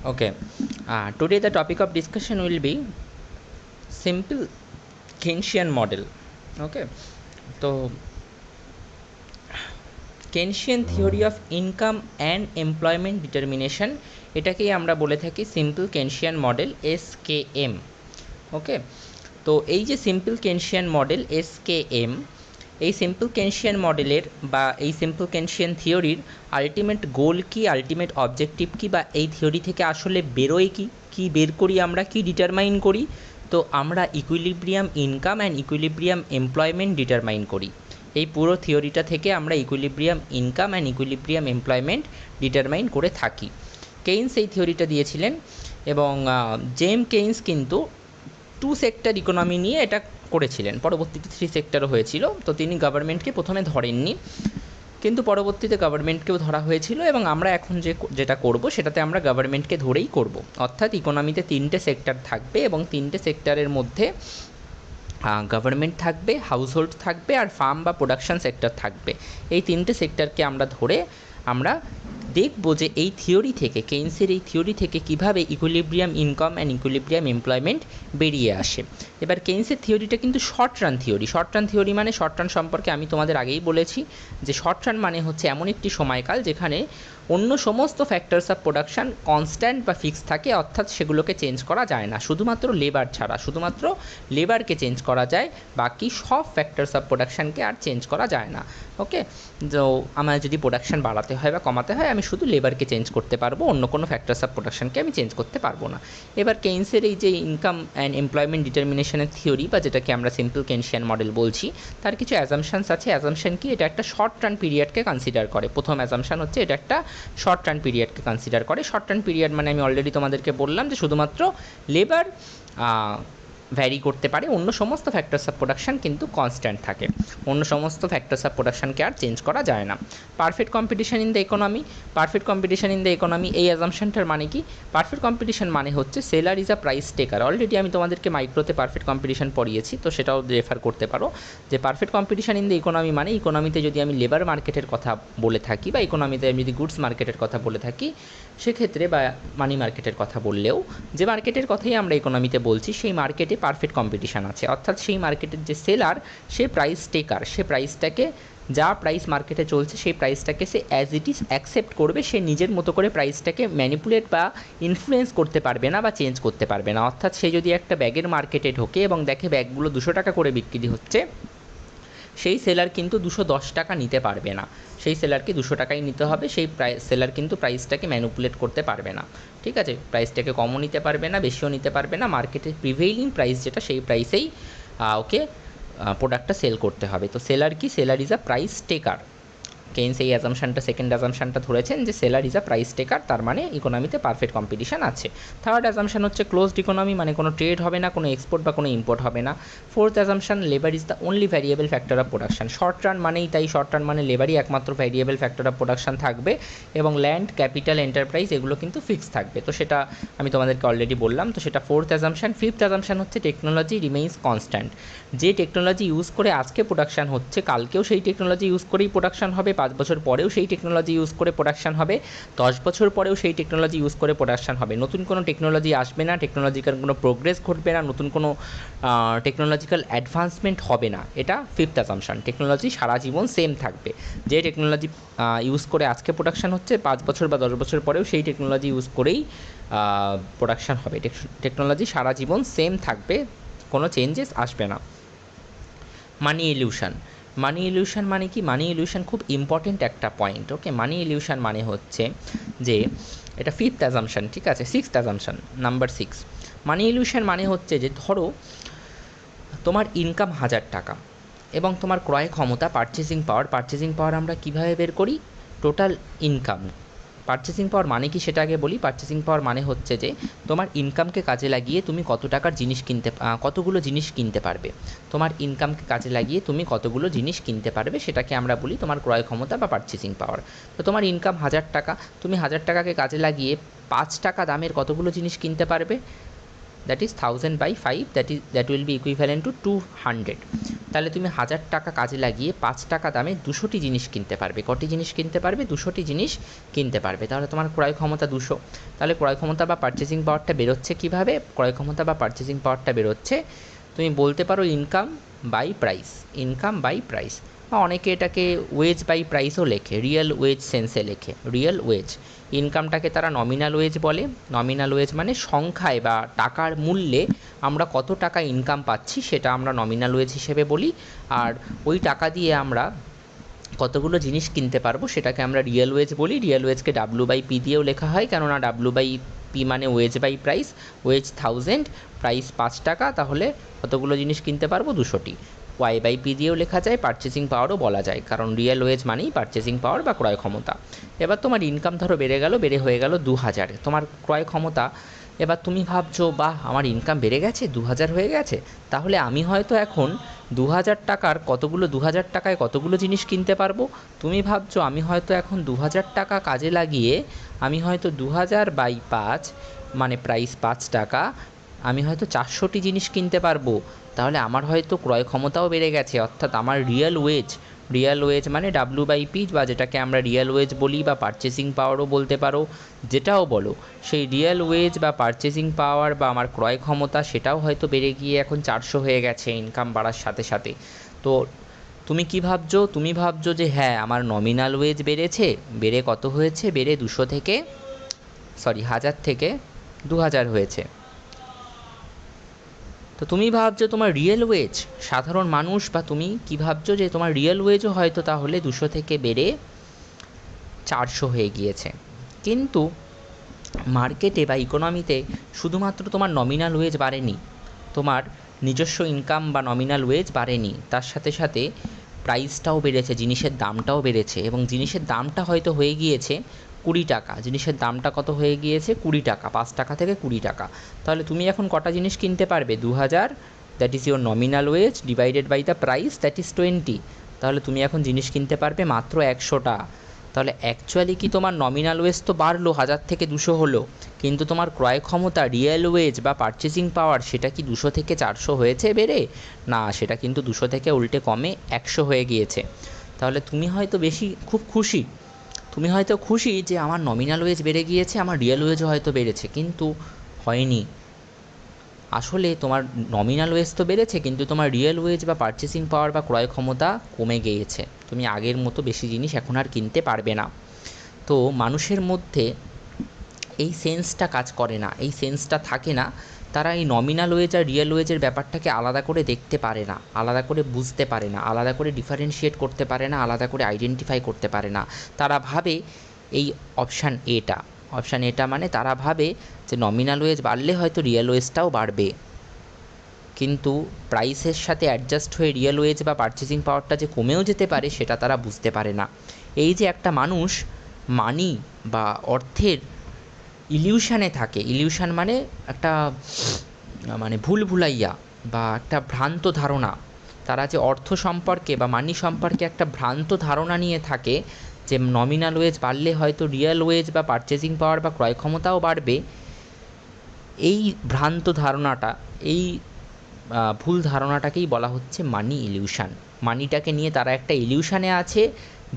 Okay. Today the topic of discussion will be simple Keynesian model. Okay. তো Keynesian theory of income and employment determination এটাকেই আমরা বলে থাকি simple Keynesian model SKM. ওকে, তো এই যে সিম্পল কেনশিয়ান মডেল SKM, এই সিম্পল কেনশিয়ান মডেলের বা এই সিম্পল কেনশিয়ান থিওরির আলটিমেট গোল কি, আলটিমেট অবজেক্টিভ কি, বা এই থিওরি থেকে আসলে বেরোয় কি, কি বের করি আমরা, কি ডিটারমাইন করি? তো আমরা equilibrium income and equilibrium employment determine করি। এই পুরো থিওরিটা থেকে আমরা equilibrium income and equilibrium employment determine করে থাকি। কেইন্স এই থিওরিটা দিয়েছিলেন এবং জেম কেইন্স কিন্তু 2 সেক্টর ইকোনমি নিয়ে এটা করেছিলেন, পরবর্তীতে 3 সেক্টরও হয়েছিল। তো তিনি গভর্নমেন্টকে প্রথমে ধরেননি, কিন্তু পরবর্তীতে গভর্নমেন্টকেও ধরা হয়েছিল, এবং আমরা এখন যেটা করব সেটাতে আমরা গভর্নমেন্টকে ধরেই করব। অর্থাৎ ইকোনমিতে 3টে সেক্টর থাকবে এবং 3টে সেক্টরের মধ্যে গভর্নমেন্ট থাকবে, হাউসহোল্ড থাকবে, আর ফার্ম বা প্রোডাকশন সেক্টর থাকবে। এই 3টে সেক্টরকে আমরা ধরে আমরা দেখব যে এই থিওরি থেকে, কেইন্সের এই থিওরি থেকে কীভাবে equilibrium income and equilibrium employment বেরিয়ে আসে। এবার কেইন্সের থিওরিটা কিন্তু short run theory. Short run theory মানে, শর্ট রান সম্পর্কে আমি তোমাদের আগেই বলেছি যে শর্ট রান মানে হচ্ছে এমন একটি সময়কাল যেখানে অন্য সমস্ত ফ্যাক্টরস অফ প্রোডাকশান কনস্ট্যান্ট বা ফিক্স থাকে, অর্থাৎ সেগুলোকে চেঞ্জ করা যায় না, শুধুমাত্র লেবার ছাড়া। শুধুমাত্র লেবারকে চেঞ্জ করা যায়, বাকি সব ফ্যাক্টরস অফ প্রোডাকশানকে আর চেঞ্জ করা যায় না। ওকে, তো আমার যদি প্রোডাকশান বাড়াতে হয় বা কমাতে হয়, আমি শুধু লেবারকে চেঞ্জ করতে পারবো, অন্য কোনো ফ্যাক্টরস অফ প্রোডাকশানকে আমি চেঞ্জ করতে পারবো না। এবার কেইন্সের এই যে ইনকাম অ্যান্ড এমপ্লয়মেন্ট ডিটারমিনেশনের থিওরি, বা যেটাকে আমরা সিম্পল কেনশিয়ান মডেল বলছি, তার কিছু অ্যাজাম্পশানস আছে। অ্যাজাম্পশান কি? এটা একটা শর্ট রান পিরিয়ডকে কনসিডার করে। প্রথম অ্যাজাম্পশান হচ্ছে এটা একটা শর্ট রান পিরিয়ডকে কনসিডার করে। শর্ট রান পিরিয়ড মানে আমি অলরেডি তোমাদেরকে বললাম যে শুধুমাত্র লেবার ভ্যারি করতে পারে, অন্য সমস্ত ফ্যাক্টরস অফ প্রোডাকশান কিন্তু কনস্ট্যান্ট থাকে, অন্য সমস্ত ফ্যাক্টরস অফ প্রোডাকশানকে আর চেঞ্জ করা যায় না। Perfect competition in the economy. Perfect competition in the economy, এই অ্যাজাম্পশনটার মানে কি? পারফেক্ট কম্পিটিশন মানে হচ্ছে seller is a price taker. Already আমি তোমাদেরকে মাইক্রোতে পারফেক্ট কম্পিটিশন পড়িয়েছি, তো সেটাও রেফার করতে পারো। যে perfect competition in the economy মানে, ইকোনমিতে যদি আমি লেবার মার্কেটের কথা বলে থাকি, বা ইকোনমিতে আমি যদি গুডস মার্কেটের কথা বলে থাকি, সেক্ষেত্রে বা মানি মার্কেটের কথা বললেও, যে মার্কেটের কথাই আমরা ইকোনমিতে বলছি, সেই মার্কেটে পারফেক্ট কম্পিটিশান আছে। অর্থাৎ সেই মার্কেটের যে সেলার, সে প্রাইস টেকার, সে প্রাইসটাকে, যা প্রাইস মার্কেটে চলছে সেই প্রাইসটাকে সে অ্যাজ ইট ইজ অ্যাকসেপ্ট করবে। সে নিজের মতো করে প্রাইসটাকে ম্যানিপুলেট বা ইনফ্লুয়েন্স করতে পারবে না বা চেঞ্জ করতে পারবে না। অর্থাৎ সে যদি একটা ব্যাগের মার্কেটে ঢোকে এবং দেখে ব্যাগগুলো 200 টাকা করে বিক্রি হচ্ছে, সেই সেলার কিন্তু 210 টাকা নিতে পারবে না, সেই সেলারকে 200 টাকাই নিতে হবে। সেই সেলার কিন্তু প্রাইসটাকে ম্যানিপুলেট করতে পারবে না, ঠিক আছে? প্রাইসটাকে কমও নিতে পারবে না, বেশিও নিতে পারবে না। মার্কেটের প্রিভেইলিং প্রাইস যেটা, সেই প্রাইসেই ওকে প্রোডাক্টটা সেল করতে হবে। তো সেলার কি? সেলার ইজ আ প্রাইস টেকার। কেইন্স এই অ্যাজাম্পশনটা, সেকেন্ড অ্যাজাম্পশনটা ধরেছেন যে সেলার ইজ আ প্রাইস টেকার, তার মানে ইকোনমিতে পারফেক্ট কম্পিটিশন আছে। থার্ড অ্যাজাম্পশন হচ্ছে ক্লোজড ইকোনমি, মানে কোনো ট্রেড হবে না, কোনো এক্সপোর্ট বা কোনো ইম্পোর্ট হবে না। Fourth assumption, labour is the only variable factor of production. Short run মানেই তাই, শর্ট রান মানে লেবারই একমাত্র ভ্যারিয়েবল ফ্যাক্টর অফ প্রোডাকশন থাকবে, এবং ল্যান্ড, ক্যাপিটাল, এন্টারপ্রাইজ এগুলো কিন্তু ফিক্স থাকবে। তো সেটা আমি তোমাদেরকে অলরেডি বললাম, তো সেটা ফোর্থ অ্যাজাম্পশন। ফিফথ অ্যাজাম্পশন হচ্ছে টেকনোলজি রিমেইন্স কনস্ট্যান্ট। যে টেকনোলজি ইউজ করে আজকে প্রোডাকশন হচ্ছে, কালকেও সেই টেকনোলজি ইউজ করেই প্রোডাকশন হবে, 5 বছর পরেও সেই টেকনোলজি ইউজ করে প্রোডাকশন হবে, 10 বছর পরেও সেই টেকনোলজি ইউজ করে প্রোডাকশন হবে। নতুন কোনো টেকনোলজি আসবে না, টেকনোলজিক্যাল কোনো প্রোগ্রেস ঘটবে না, নতুন কোনো টেকনোলজিক্যাল অ্যাডভান্সমেন্ট হবে না। এটা ফিফথ অ্যাজাম্পশন। টেকনোলজি সারা জীবন সেম থাকবে। যে টেকনোলজি ইউজ করে আজকে প্রোডাকশন হচ্ছে, 5 বছর বা 10 বছর পরেও সেই টেকনোলজি ইউজ করেই প্রোডাকশন হবে। টেকনোলজি সারা জীবন সেম থাকবে, কোনো চেঞ্জেস আসবে না। মানি ইলিউশন। মানি ইলিউশন মানে কি? মানি ইলিউশন খুব ইম্পর্টেন্ট একটা পয়েন্ট। ওকে, মানি ইলিউশন মানে হচ্ছে যে, এটা ফিফথ অ্যাজাম্পশন, ঠিক আছে? Sixth assumption, number 6। মানি ইলিউশন মানে হচ্ছে যে, ধরো তোমার ইনকাম 1000 টাকা এবং তোমার ক্রয় ক্ষমতা, পারচেজিং পাওয়ার আমরা কীভাবে বের করি? Total income. পারচেসিং পাওয়ার মানে কি সেটা আগে বলি। পারচেসিং পাওয়ার মানে হচ্ছে যে, তোমার ইনকামকে কাজে লাগিয়ে তুমি কত টাকার জিনিস কতগুলো জিনিস কিনতে পারবে। তোমার ইনকামকে কাজে লাগিয়ে তুমি কতগুলো জিনিস কিনতে পারবে, সেটাকে আমরা বলি তোমার ক্রয় ক্ষমতা বা পারচেসিং পাওয়ার। তো তোমার ইনকাম 1000 টাকা, তুমি 1000 টাকাকে কাজে লাগিয়ে 5 টাকা দামের কতগুলো জিনিস কিনতে পারবে? That is 1000/5, that will be equivalent to 200। তাহলে তুমি 1000 টাকা কাজে লাগিয়ে 5 টাকা দামে 200টি জিনিস কিনতে পারবে। কটি জিনিস কিনতে পারবে? 200টি জিনিস কিনতে পারবে। তাহলে তোমার ক্রয় ক্ষমতা 200। তাহলে ক্রয় ক্ষমতা বা পারচেসিং পাওয়ারটা বেরোচ্ছে কীভাবে? ক্রয় ক্ষমতা বা পারচেসিং পাওয়ারটা বেরোচ্ছে, তুমি বলতে পারো income by price, income by price, বা অনেকে এটাকে ওয়েজ বাই প্রাইসও লেখে, রিয়েল ওয়েজ সেন্সে লেখে, রিয়েল ওয়েজ। ইনকামটাকে তারা নমিনাল ওয়েজ বলে। নমিনাল ওয়েজ মানে সংখ্যায় বা টাকার মূল্যে আমরা কত টাকা ইনকাম পাচ্ছি সেটা আমরা নমিনাল ওয়েজ হিসেবে বলি, আর ওই টাকা দিয়ে আমরা কতগুলো জিনিস কিনতে পারবো সেটাকে আমরা রিয়েল ওয়েজ বলি। রিয়েল ওয়েজকে W/P দিয়েও লেখা হয়, কেননা W/P মানে wage by price. Wage 1000, price 5 টাকা, তাহলে কতগুলো জিনিস কিনতে পারবো? 200টি। Y/P দিয়েও লেখা যায়, পারচেসিং পাওয়ারও বলা যায়, কারণ রিয়েল ওয়েজ মানেই পারচেসিং পাওয়ার বা ক্রয় ক্ষমতা। এবার তোমার ইনকাম ধরো বেড়ে হয়ে গেল 2000, তোমার ক্রয় ক্ষমতা, এবার তুমি ভাবছো বাহ আমার ইনকাম বেড়ে গেছে, 2000 হয়ে গেছে, তাহলে আমি হয়তো এখন 2000 টাকার কতগুলো 2000 টাকায় কতগুলো জিনিস কিনতে পারবো? তুমি ভাবছো আমি হয়তো এখন 2000 টাকা কাজে লাগিয়ে আমি হয়তো 2000/5 মানে প্রাইস 5 টাকা, আমি হয়তো 400টি জিনিস কিনতে পারবো। তাহলে আমার হয়তো ক্রয় ক্ষমতাও বেড়ে গেছে, অর্থাৎ আমার রিয়েল ওয়েজ মানে W/P, বা যেটাকে আমরা রিয়েল ওয়েজ বলি বা পারচেসিং পাওয়ারও বলতে পারো, যেটাও বলো, সেই রিয়েল ওয়েজ বা পারচেসিং পাওয়ার বা আমার ক্রয় ক্ষমতা সেটাও হয়তো বেড়ে গিয়ে এখন 400 হয়ে গেছে ইনকাম বাড়ার সাথে সাথে। তো তুমি কি ভাবছো? তুমি ভাবছো যে হ্যাঁ আমার নমিনাল ওয়েজ বেড়েছে, বেড়ে কত হয়েছে? বেড়ে 1000 থেকে 2000 হয়েছে। তো তুমি ভাবছো তোমার রিয়েল ওয়েজ, সাধারণ মানুষ বা তুমি কি ভাবছো যে তোমার রিয়েল ওয়েজও হয়তো তাহলে 200 থেকে বেড়ে 400 হয়ে গিয়েছে। কিন্তু মার্কেটে বা ইকোনমিতে শুধুমাত্র তোমার নমিনাল ওয়েজ বাড়েনি, তোমার নিজস্ব ইনকাম বা নমিনাল ওয়েজ বাড়েনি, তার সাথে সাথে প্রাইসটাও বেড়েছে, জিনিসের দামটাও বেড়েছে, এবং জিনিসের দামটা হয়তো হয়ে গিয়েছে 20 টাকা। জিনিসের দামটা কত হয়ে গিয়েছে? 20 টাকা, 5 টাকা থেকে 20 টাকা। তাহলে তুমি এখন কটা জিনিস কিনতে পারবে? 2000, that is your nominal wage, divided by the price, that is 20। তাহলে তুমি এখন জিনিস কিনতে পারবে মাত্র 100টা। তাহলে অ্যাকচুয়ালি কি তোমার নমিনাল ওয়েজ তো বাড়লো, 1000 থেকে 200 হলো, কিন্তু তোমার ক্রয় ক্ষমতা, রিয়েল ওয়েজ বা পারচেসিং পাওয়ার, সেটা কি 200 থেকে 400 হয়েছে বেড়ে? না, সেটা কিন্তু 200 থেকে উল্টে কমে 100 হয়ে গিয়েছে। তাহলে তুমি হয়তো খুব খুশি, তুমি হয়তো খুশি যে আমার নমিনাল ওয়েজ বেড়ে গিয়েছে, আমার রিয়েল ওয়েজও হয়তো বেড়েছে, কিন্তু হয়নি। আসলে তোমার নমিনাল ওয়েজ তো বেড়েছে, কিন্তু তোমার রিয়েল ওয়েজ বা পারচেসিং পাওয়ার বা ক্রয় ক্ষমতা কমে গিয়েছে। তুমি আগের মতো বেশি জিনিস এখন আর কিনতে পারবে না। তো মানুষের মধ্যে এই সেন্সটা কাজ করে না, এই সেন্সটা থাকে না। তারা এই নমিনাল ওয়েজ আর রিয়েল ওয়েজের ব্যাপারটাকে আলাদা করে দেখতে পারে না, আলাদা করে বুঝতে পারে না, আলাদা করে ডিফারেন্সিয়েট করতে পারে না, আলাদা করে আইডেন্টিফাই করতে পারে না। তারা ভাবে এই অপশান এটা মানে তারা ভাবে যে নমিনাল ওয়েজ বাড়লে হয়তো রিয়েল ওয়েজটাও বাড়বে, কিন্তু প্রাইসের সাথে অ্যাডজাস্ট হয়ে রিয়েল ওয়েজ বা পারচেসিং পাওয়ারটা যে কমেও যেতে পারে সেটা তারা বুঝতে পারে না। এই যে একটা মানুষ মানি বা অর্থের ইলিউশানে থাকে, ইলিউশান মানে একটা মানে ভুলভুলাইয়া বা একটা ভ্রান্ত ধারণা, তারা যে অর্থ সম্পর্কে বা মানি সম্পর্কে একটা ভ্রান্ত ধারণা নিয়ে থাকে যে নমিনাল ওয়েজ বাড়লে হয়তো রিয়েল ওয়েজ বা পারচেসিং পাওয়ার বা ক্রয় ক্ষমতাও বাড়বে। এই ভ্রান্ত ধারণাটা, এই ভুল ধারণাটাকেই বলা হচ্ছে মানি ইলিউশান। মানিটাকে নিয়ে তারা একটা ইলিউশানে আছে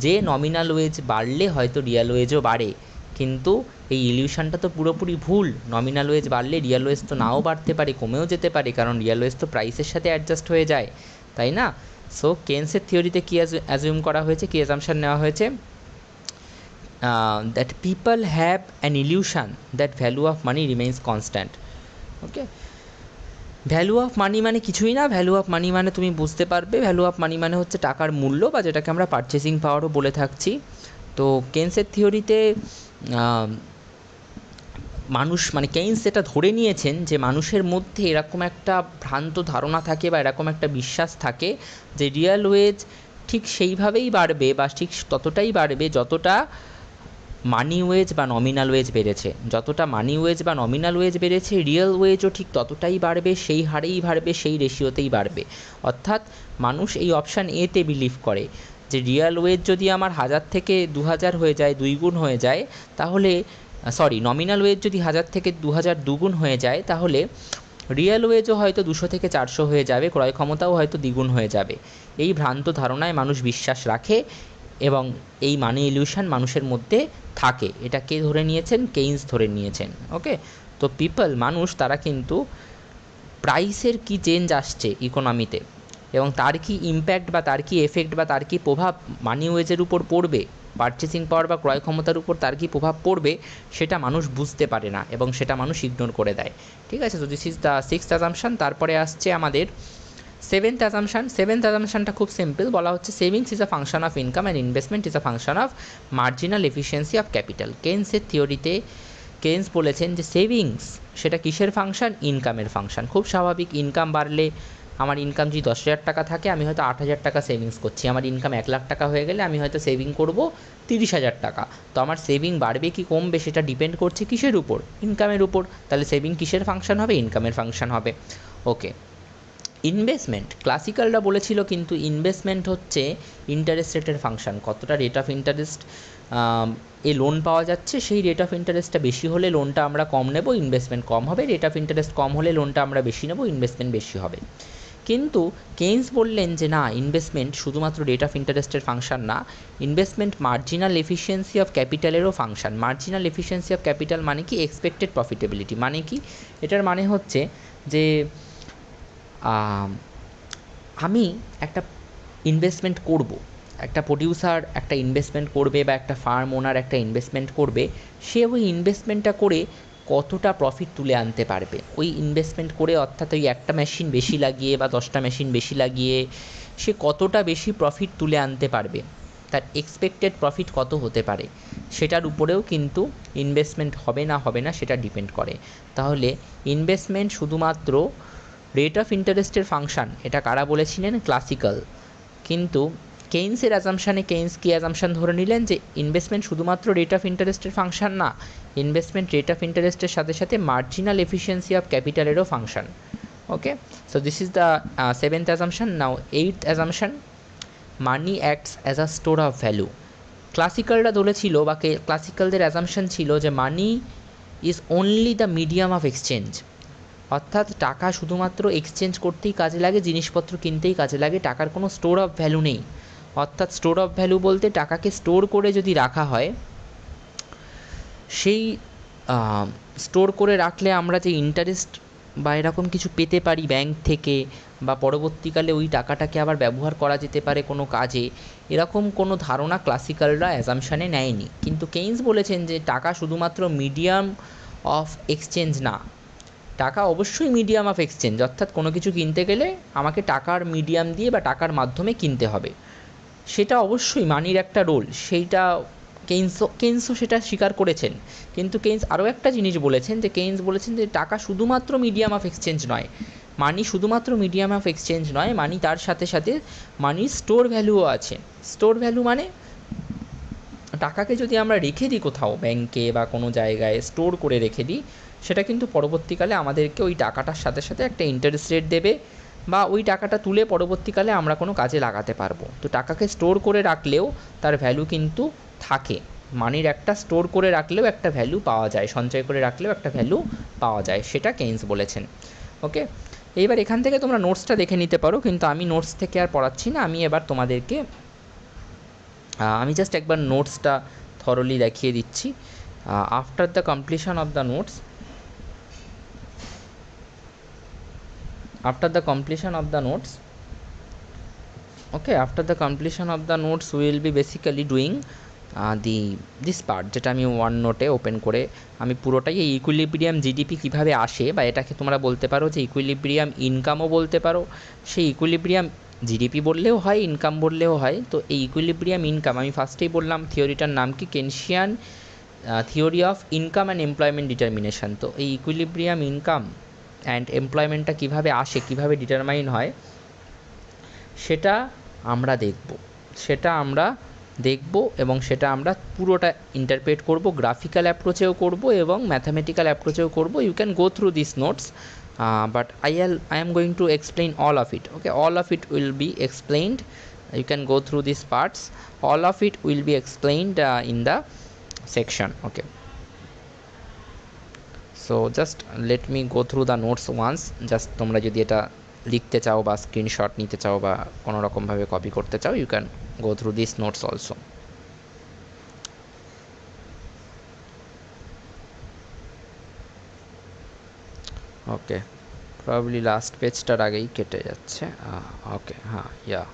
যে নমিনাল ওয়েজ বাড়লে হয়তো রিয়েল ওয়েজও বাড়ে, কিন্তু এই ইলিউশানটা তো পুরোপুরি ভুল। নমিনাল ওয়েজ বাড়লে রিয়েল ওয়েজ তো নাও বাড়তে পারে, কমেও যেতে পারে, কারণ রিয়েল ওয়েজ তো প্রাইসের সাথে অ্যাডজাস্ট হয়ে যায়, তাই না? সো কেনসের থিওরিতে কী অ্যাজিউম করা হয়েছে, কী অ্যাজাম্পশন নেওয়া হয়েছে? That people have an illusion that value of money remains constant. Okay, value of money মানে কিছুই না। ভ্যালু অফ মানি মানে তুমি বুঝতে পারবে, ভ্যালু অফ মানি মানে হচ্ছে টাকার মূল্য, বা যেটাকে আমরা পারচেসিং পাওয়ারও বলে থাকছি। তো কেনসের থিওরিতে মানুষ মানে কেইন্স এটা ধরে নিয়েছেন যে মানুষের মধ্যে এরকম একটা ভ্রান্ত ধারণা থাকে বা এরকম একটা বিশ্বাস থাকে যে রিয়েল ওয়েজ ঠিক সেইভাবেই বাড়বে বা ঠিক ততটাই বাড়বে যতটা মানি ওয়েজ বা নমিনাল ওয়েজ বেড়েছে। যতটা মানি ওয়েজ বা নমিনাল ওয়েজ বেড়েছে, রিয়েল ওয়েজও ঠিক ততটাই বাড়বে, সেই হারেই বাড়বে, সেই রেশিওতেই বাড়বে। অর্থাৎ মানুষ এই অপশান এতে বিলিভ করে যে রিয়েল ওয়েজ যদি আমার 1000 থেকে 2000 হয়ে যায়, 2 গুণ হয়ে যায়, তাহলে নমিনাল ওয়েজ যদি 1000 থেকে 2000 2 গুণ হয়ে যায়, তাহলে রিয়েল ওয়েজও হয়তো 200 থেকে 400 হয়ে যাবে, ক্রয় ক্ষমতাও হয়তো দ্বিগুণ হয়ে যাবে। এই ভ্রান্ত ধারণায় মানুষ বিশ্বাস রাখে এবং এই মানি ইলিউশন মানুষের মধ্যে থাকে। এটা কে ধরে নিয়েছেন? কেইন্স ধরে নিয়েছেন। ওকে, তো মানুষ তারা কিন্তু প্রাইসের কি চেঞ্জ আসছে ইকোনমিতে এবং তার কি ইম্প্যাক্ট বা তার কি এফেক্ট বা তার কি প্রভাব মানি ওয়েজের উপর পড়বে, পারচেসিং পাওয়ার বা ক্রয় ক্ষমতার উপর তার কি প্রভাব পড়বে, সেটা মানুষ বুঝতে পারে না এবং সেটা মানুষ ইগনোর করে দেয়। ঠিক আছে, তো this is the 6th assumption. তারপরে আসছে আমাদের 7th অ্যাজাম্পশন। 7th অ্যাজাম্পশনটা খুব সিম্পল, বলা হচ্ছে savings is a function of income and investment is a function of marginal efficiency of capital. কেইন্সের থিওরিতে কেইন্স বলেছেন যে সেভিংস সেটা কিসের ফাংশন? ইনকামের ফাংশন। খুব স্বাভাবিক, ইনকাম বাড়লে, আমার ইনকাম যদি 10,000 টাকা থাকে, আমি হয়তো 8,000 টাকা সেভিংস করছি। আমার ইনকাম 1 লাখ টাকা হয়ে গেলে আমি হয়তো সেভিং করব 30,000 টাকা। তো আমার সেভিং বাড়বে কি কমবে সেটা ডিপেন্ড করছে কিসের উপর? ইনকামের উপর। তাহলে সেভিং কিসের ফাংশন হবে? ইনকামের ফাংশন হবে। ওকে, ইনভেস্টমেন্ট ক্লাসিক্যালরা বলেছিল কিন্তু ইনভেস্টমেন্ট হচ্ছে ইন্টারেস্ট রেটের ফাংশন। কতটা rate of interest A loan পাওয়া যাচ্ছে, সেই রেট অফ ইন্টারেস্টটা বেশি হলে লোনটা আমরা কম নেব, ইনভেস্টমেন্ট কম হবে। রেট অফ ইন্টারেস্ট কম হলে লোনটা আমরা বেশি নেব, ইনভেস্টমেন্ট বেশি হবে। কিন্তু কেইন্স বললেন যে না, ইনভেস্টমেন্ট শুধুমাত্র রেট অফ ইন্টারেস্টের ফাংশন না, ইনভেস্টমেন্ট মার্জিনাল এফিসিয়েন্সি অফ ক্যাপিটালেরও function. Marginal efficiency of capital মানে কি? Expected profitability. মানে কি? এটার মানে হচ্ছে যে আমি একটা ইনভেস্টমেন্ট করব, একটা প্রডিউসার একটা ইনভেস্টমেন্ট করবে বা একটা ফার্ম ওনার একটা ইনভেস্টমেন্ট করবে, সে ওই ইনভেস্টমেন্টটা করে কতটা প্রফিট তুলে আনতে পারবে ওই ইনভেস্টমেন্ট করে, অর্থাৎ ওই একটা মেশিন বেশি লাগিয়ে বা 10টা মেশিন বেশি লাগিয়ে সে কতটা বেশি প্রফিট তুলে আনতে পারবে, তার এক্সপেক্টেড প্রফিট কত হতে পারে, সেটার উপরেও কিন্তু ইনভেস্টমেন্ট হবে না হবে না সেটা ডিপেন্ড করে। তাহলে ইনভেস্টমেন্ট শুধুমাত্র রেট অফ ইন্টারেস্টের ফাংশন, এটা কারা বলেছিলেন? ক্লাসিক্যাল। কিন্তু কেইন্সের অ্যাজাম্পশানে কেইন্স কি অ্যাজাম্পশান ধরে নিলেন? যে ইনভেস্টমেন্ট শুধুমাত্র রেট অফ ইন্টারেস্টের ফাংশন না, ইনভেস্টমেন্ট রেট অফ ইন্টারেস্টের সাথে সাথে মার্জিনাল এফিসিয়েন্সি অফ ক্যাপিটালেরও function. Okay, so this is the 7th assumption. Now 8th assumption, money acts as a store of value. ক্লাসিক্যালরা ধরেছিল বা ক্লাসিক্যালদের অ্যাজাম্পশান ছিল যে money is only the medium of exchange, অর্থাৎ টাকা শুধুমাত্র এক্সচেঞ্জ করতেই কাজে লাগে, জিনিসপত্র কিনতেই কাজে লাগে, টাকার কোনো স্টোর অফ ভ্যালু নেই। অর্থাৎ স্টোর অফ ভ্যালু বলতে টাকাকে স্টোর করে যদি রাখা হয়, সেই স্টোর করে রাখলে আমরা যে ইন্টারেস্ট বা এরকম কিছু পেতে পারি ব্যাংক থেকে, বা পরবর্তীকালে ওই টাকাটাকে আবার ব্যবহার করা যেতে পারে কোনো কাজে, এরকম কোনো ধারণা ক্লাসিক্যালরা অ্যাজাম্পশানে নেয়নি। কিন্তু কেইন্স বলেছেন যে টাকা শুধুমাত্র মিডিয়াম অফ এক্সচেঞ্জ না, টাকা অবশ্যই মিডিয়াম অফ এক্সচেঞ্জ, অর্থাৎ কোনো কিছু কিনতে গেলে আমাকে টাকার মিডিয়াম দিয়ে বা টাকার মাধ্যমে কিনতে হবে, সেটা অবশ্যই মানির একটা রোল, সেইটা কেইন্সও সেটা স্বীকার করেছেন। কিন্তু কেইন্স আরও একটা জিনিস বলেছেন, যে কেইন্স বলেছেন যে টাকা শুধুমাত্র মিডিয়াম অফ এক্সচেঞ্জ নয়, মানি শুধুমাত্র মিডিয়াম অফ এক্সচেঞ্জ নয়, মানি তার সাথে সাথে মানির স্টোর ভ্যালুও আছে। স্টোর ভ্যালু মানে টাকাকে যদি আমরা রেখে দিই কোথাও ব্যাংকে বা কোনো জায়গায় স্টোর করে রেখে দিই, সেটা কিন্তু পরবর্তীকালে আমাদেরকে ওই টাকাটার সাথে সাথে একটা ইন্টারেস্ট রেট দেবে, বা ওই টাকাটা তুলে পরবর্তীকালে আমরা কোনো কাজে লাগাতে পারবো। তো টাকাকে স্টোর করে রাখলেও তার ভ্যালু কিন্তু থাকে, মানির একটা স্টোর করে রাখলেও একটা ভ্যালু পাওয়া যায়, সঞ্চয় করে রাখলেও একটা ভ্যালু পাওয়া যায়, সেটা কেইন্স বলেছেন। ওকে, এইবার এখান থেকে তোমরা নোটসটা দেখে নিতে পারো, কিন্তু আমি নোটস থেকে আর পড়াচ্ছি না, আমি এবার তোমাদেরকে আমি জাস্ট একবার নোটসটা থরলি দেখিয়ে দিচ্ছি। After the completion of the notes, after the completion of the notes, okay, after the completion of the notes we will be basically doing this part, যেটা আমি ওয়ান নোটে ওপেন করে আমি পুরোটাই এই ইকুইলিব্রিয়াম জিডিপি কীভাবে আসে, বা এটাকে তোমরা বলতে পারো যে ইকুইলিব্রিয়াম ইনকামও বলতে পারো, সেই ইকুইলিব্রিয়াম জিডিপি বললেও হয়, ইনকাম বললেও হয়। তো এই ইকুইলিব্রিয়াম ইনকাম আমি ফার্স্টেই বললাম থিওরিটার নাম কি, Keynesian theory of income and employment determination. তো এই ইকুইলিব্রিয়াম ইনকাম অ্যান্ড এমপ্লয়মেন্টটা কীভাবে আসে, কীভাবে ডিটারমাইন হয়, সেটা আমরা দেখব এবং সেটা আমরা পুরোটা ইন্টারপ্রেট করব, গ্রাফিক্যাল অ্যাপ্রোচেও করব এবং ম্যাথামেটিক্যাল অ্যাপ্রোচেও করব। You can go through this notes, but I am going to explain all of it. Okay, all of it will be explained. You can go through these parts. All of it will be explained in the section. Okay, so just let me go through the notes once, just তোমরা যদি এটা লিখতে চাও বা screenshot নিতে চাও বা কোনো রকমভাবে কপি করতে চাও, you can go through this notes also. Okay, probably last পেজটার আগেই কেটে যাচ্ছে। ওকে, হ্যাঁ, ইয়া।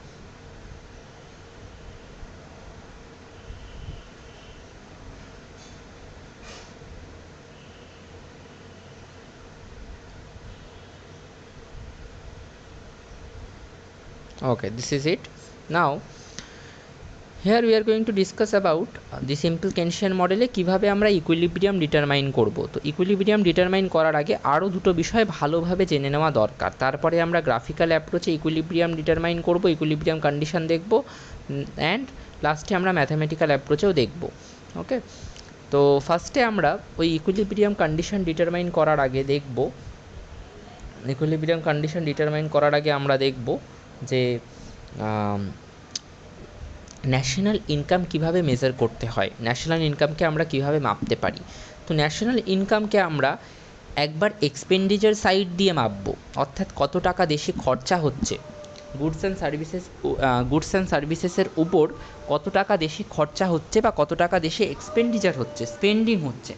Okay, this is it. Now here we are going to discuss about the simple Keynesian model এ কিভাবে আমরা ইকুইলিব্রিয়াম ডিটারমাইন করব। তো ইকুইলিব্রিয়াম ডিটারমাইন করার আগে আরও দুটো বিষয় ভালোভাবে জেনে নেওয়া দরকার। তারপরে আমরা গ্রাফিক্যাল অ্যাপ্রোচে ইকুইলিব্রিয়াম ডিটারমাইন করব, ইকুইলিব্রিয়াম কন্ডিশন দেখব, অ্যান্ড লাস্টে আমরা ম্যাথামেটিক্যাল অ্যাপ্রোচেও দেখব। ওকে, তো ফার্স্টে আমরা ওই ইকুইলিব্রিয়াম কন্ডিশন ডিটারমাইন করার আগে দেখব, ইকুইলিব্রিয়াম কন্ডিশন ডিটারমাইন করার আগে আমরা দেখব যে ন্যাশনাল ইনকাম কিভাবে মেজার করতে হয়, ন্যাশনাল ইনকামকে আমরা কিভাবে মাপতে পারি। তো ন্যাশনাল ইনকামকে আমরা একবার এক্সপেন্ডিচার সাইড দিয়ে মাপবো, অর্থাৎ কত টাকা দেশে খরচা হচ্ছে, গুডস অ্যান্ড সার্ভিসেসের উপর কত টাকা দেশে খরচা হচ্ছে বা কত টাকা দেশে এক্সপেন্ডিচার হচ্ছে, স্পেন্ডিং হচ্ছে,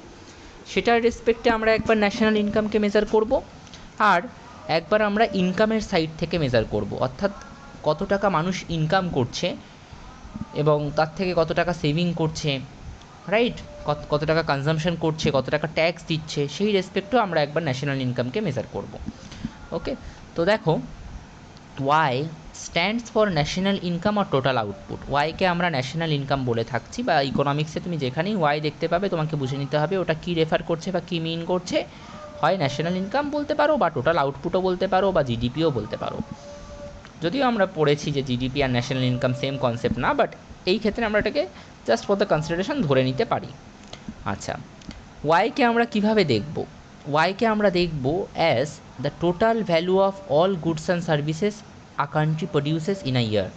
সেটার রেসপেক্টে আমরা একবার ন্যাশনাল ইনকামকে মেজার করব। আর একবার আমরা ইনকামের সাইড থেকে মেজার করব, অর্থাৎ কত টাকা মানুষ ইনকাম করছে এবং তার থেকে কত টাকা সেভিং করছে, রাইট, কত টাকা কনজামশন করছে, কত টাকা ট্যাক্স দিচ্ছে, সেই রেসপেক্টেও আমরা একবার ন্যাশনাল ইনকামকে মেজার করব। ওকে, তো দেখো, Y stands for national income আর টোটাল আউটপুট। ওয়াইকে আমরা ন্যাশনাল ইনকাম বলে থাকছি, বা ইকোনমিক্সে তুমি যেখানেই ওয়াই দেখতে পাবে তোমাকে বুঝে নিতে হবে ওটা কী রেফার করছে বা কী মিন করছে। হয় ন্যাশনাল ইনকাম বলতে পারো, বা টোটাল আউটপুটও বলতে পারো, বা জিডিপিও বলতে পারো। যদিও আমরা পড়েছি যে জিডিপি আর ন্যাশনাল ইনকাম সেম কনসেপ্ট না, বাট এই ক্ষেত্রে আমরা এটাকে জাস্ট ফর দ্য কনসিডারেশন ধরে নিতে পারি। আচ্ছা, ওয়াইকে আমরা কিভাবে দেখব? ওয়াইকে আমরা দেখব as the total value of all goods and services a country produces in a year.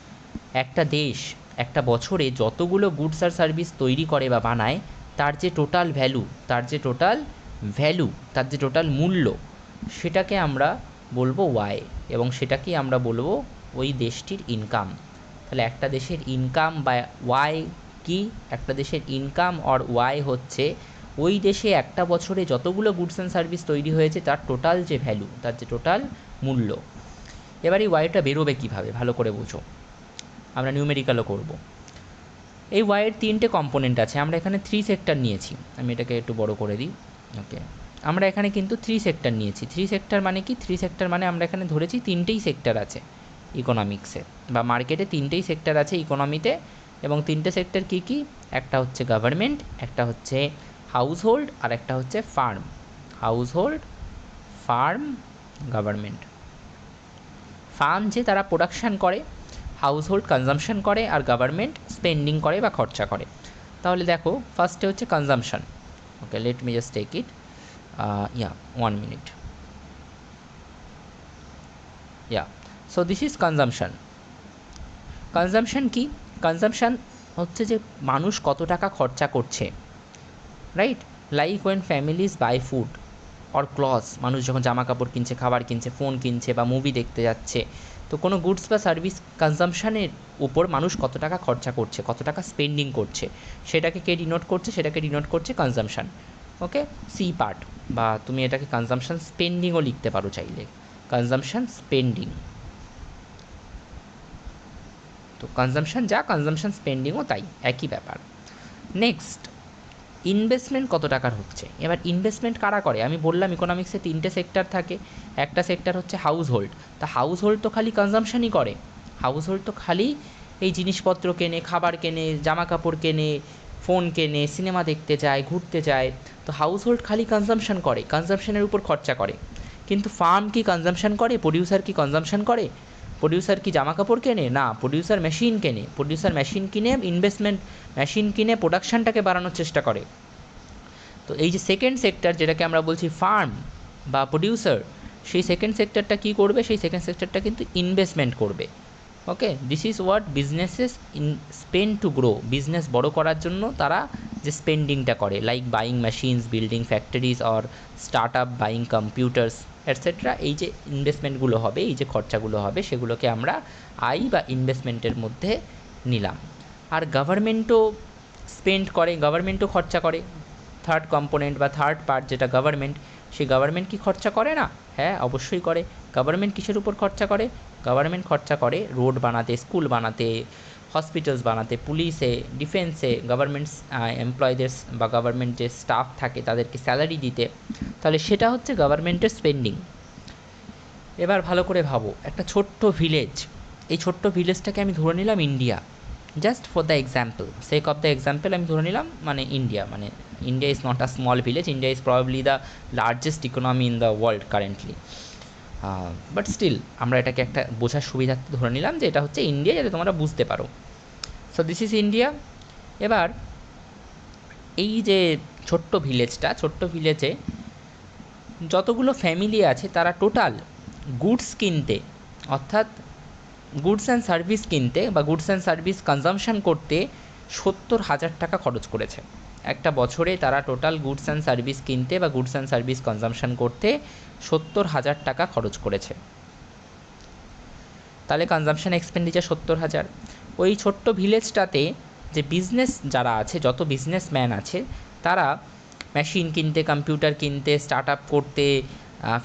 একটা দেশ একটা বছরে যতগুলো গুডস আর সার্ভিস তৈরি করে বা বানায়, তার যে টোটাল ভ্যালু, তার যে টোটাল মূল্য, সেটাকে আমরা বলবো ওয়াই, এবং সেটাকেই আমরা বলবো ওই দেশটির ইনকাম। তাহলে একটা দেশের ইনকাম বা ওয়াই কি, একটা দেশের ইনকাম অর ওয়াই হচ্ছে ওই দেশে একটা বছরে যতগুলো গুডস অ্যান্ড সার্ভিস তৈরি হয়েছে তার টোটাল যে ভ্যালু, তার যে টোটাল মূল্য। এবার এই ওয়াইটা বেরোবে কীভাবে, ভালো করে বুঝো, আমরা নিউমেরিক্যালও করব। এই ওয়াইয়ের তিনটে কম্পোনেন্ট আছে, আমরা এখানে 3 সেক্টর নিয়েছি, আমি এটাকে একটু বড় করে দিই। ওকে, আমরা এখানে কিন্তু 3 সেক্টর নিয়েছি। 3 সেক্টর মানে কি? 3 সেক্টর মানে আমরা এখানে ধরেছি তিনটেই সেক্টর আছে ইকোনমিক্সে বা মার্কেটে, তিনটেই সেক্টর আছে ইকোনমিতে। এবং তিনটে সেক্টর কী কী? একটা হচ্ছে গভর্নমেন্ট, একটা হচ্ছে হাউসহোল্ড, আর একটা হচ্ছে farm. Household, farm, government. Farm যে তারা প্রোডাকশান করে, হাউসহোল্ড কনজামশন করে, আর গভর্নমেন্ট স্পেন্ডিং করে বা খরচা করে। তাহলে দেখো, ফার্স্টে হচ্ছে consumption. Okay, let me just take it, 1 minute. So this is consumption. Consumption কি? কনজামশন হচ্ছে যে মানুষ কত টাকা খরচা করছে, right, like when families buy food or clothes. মানুষ যখন জামা কাপড় কিনছে, খাবার কিনছে, ফোন কিনছে বা মুভি দেখতে যাচ্ছে, তো কোনো গুডস বা সার্ভিস কনজামশনের উপর মানুষ কত টাকা খরচা করছে, কত টাকা স্পেন্ডিং করছে, সেটাকে কে ডিনোট করছে? সেটাকে ডিনোট করছে কনজামশন। ওকে, সি পার্ট, বা তুমি এটাকে কনজামশন স্পেন্ডিংও লিখতে পারো চাইলে, কনজামশন স্পেন্ডিং। তো কনজামশন যা, কনজামশন স্পেন্ডিংও তাই, একই ব্যাপার। নেক্সট, ইনভেস্টমেন্ট কত টাকার হচ্ছে। এবার ইনভেস্টমেন্ট কারা করে? আমি বললাম ইকোনমিক্সে তিনটে সেক্টর থাকে। একটা সেক্টর হচ্ছে হাউস হোল্ড। তা হাউস হোল্ড তো খালি কনজামশনই করে, হাউস হোল্ড তো খালি এই জিনিসপত্র কেনে, খাবার কেনে, জামা কাপড় কেনে, ফোন কেনে, সিনেমা দেখতে যায়, ঘুরতে যায়। তো হাউস হোল্ড খালি কনজামশন করে, কনজামশনের উপর খরচা করে। কিন্তু ফার্ম কি কনজামশন করে? প্রডিউসার কি কনজামশন করে? প্রডিউসার কি জামা কাপড় কেনে? না, প্রডিউসার মেশিন কেনে। প্রডিউসার মেশিন কিনে, ইনভেস্টমেন্ট মেশিন কিনে প্রোডাকশানটাকে বাড়ানোর চেষ্টা করে। তো এই যে সেকেন্ড সেক্টর, যেটাকে আমরা বলছি ফার্ম বা প্রডিউসার, সেই সেকেন্ড সেক্টরটা কী করবে? সেই সেকেন্ড সেক্টরটা কিন্তু ইনভেস্টমেন্ট করবে। Okay, this is what businesses in spend to grow, business বড় করার জন্য তারা যে স্পেন্ডিংটা করে, like buying machines, building factories or start up, buying computers etcetera. এই যে ইনভেস্টমেন্টগুলো হবে, এই যে খরচাগুলো হবে, সেগুলোকে আমরা আয় বা ইনভেস্টমেন্টের মধ্যে নিলাম। আর গভর্নমেন্টও স্পেন্ড করে, গভর্নমেন্টও খরচা করে। থার্ড কম্পোনেন্ট বা থার্ড পার্ট যেটা গভর্নমেন্ট, সেই গভর্নমেন্ট কি খরচা করে না? হ্যাঁ, অবশ্যই করে। গভর্নমেন্ট কিসের উপর খরচা করে? গভর্নমেন্ট খরচা করে রোড বানাতে, স্কুল বানাতে, হসপিটালস বানাতে, পুলিশে, ডিফেন্সে, গভর্নমেন্টস এমপ্লয়ীদের বা গভর্নমেন্ট যে স্টাফ থাকে তাদেরকে স্যালারি দিতে। তাহলে সেটা হচ্ছে গভর্নমেন্টের স্পেন্ডিং। এবার ভালো করে ভাবো, একটা ছোট্ট ভিলেজ, এই ছোট্ট ভিলেজটাকে আমি ধরে নিলাম India, just for the example, sake of the example আমি ধরে নিলাম মানে ইন্ডিয়া, মানে India is not a small village, India is probably the largest economy in the world currently, but still আমরা এটাকে একটা বোঝার সুবিধার্থে ধরে নিলাম যে এটা হচ্ছে ইন্ডিয়া, যাতে তোমরা বুঝতে পারো। So this is India. এবার এই যে ছোট্ট ভিলেজটা, ছোট্ট ভিলেজে যতগুলো ফ্যামিলি আছে তারা টোটাল গুডস কিনতে, অর্থাৎ গুডস অ্যান্ড সার্ভিস কিনতে বা গুডস অ্যান্ড সার্ভিস কনজামশন করতে 70,000 টাকা খরচ করেছে। একটা বছরে তারা টোটাল গুডস অ্যান্ড সার্ভিস কিনতে বা গুডস অ্যান্ড সার্ভিস কনজামশন করতে 70,000 টাকা খরচ করেছে। তাহলে কনজামশন এক্সপেন্ডিচার 70,000। ওই ছোট্ট ভিলেজটাতে যে বিজনেস যারা আছে, যত বিজনেসম্যান আছে, তারা মেশিন কিনতে, কম্পিউটার কিনতে, স্টার্ট আপ করতে,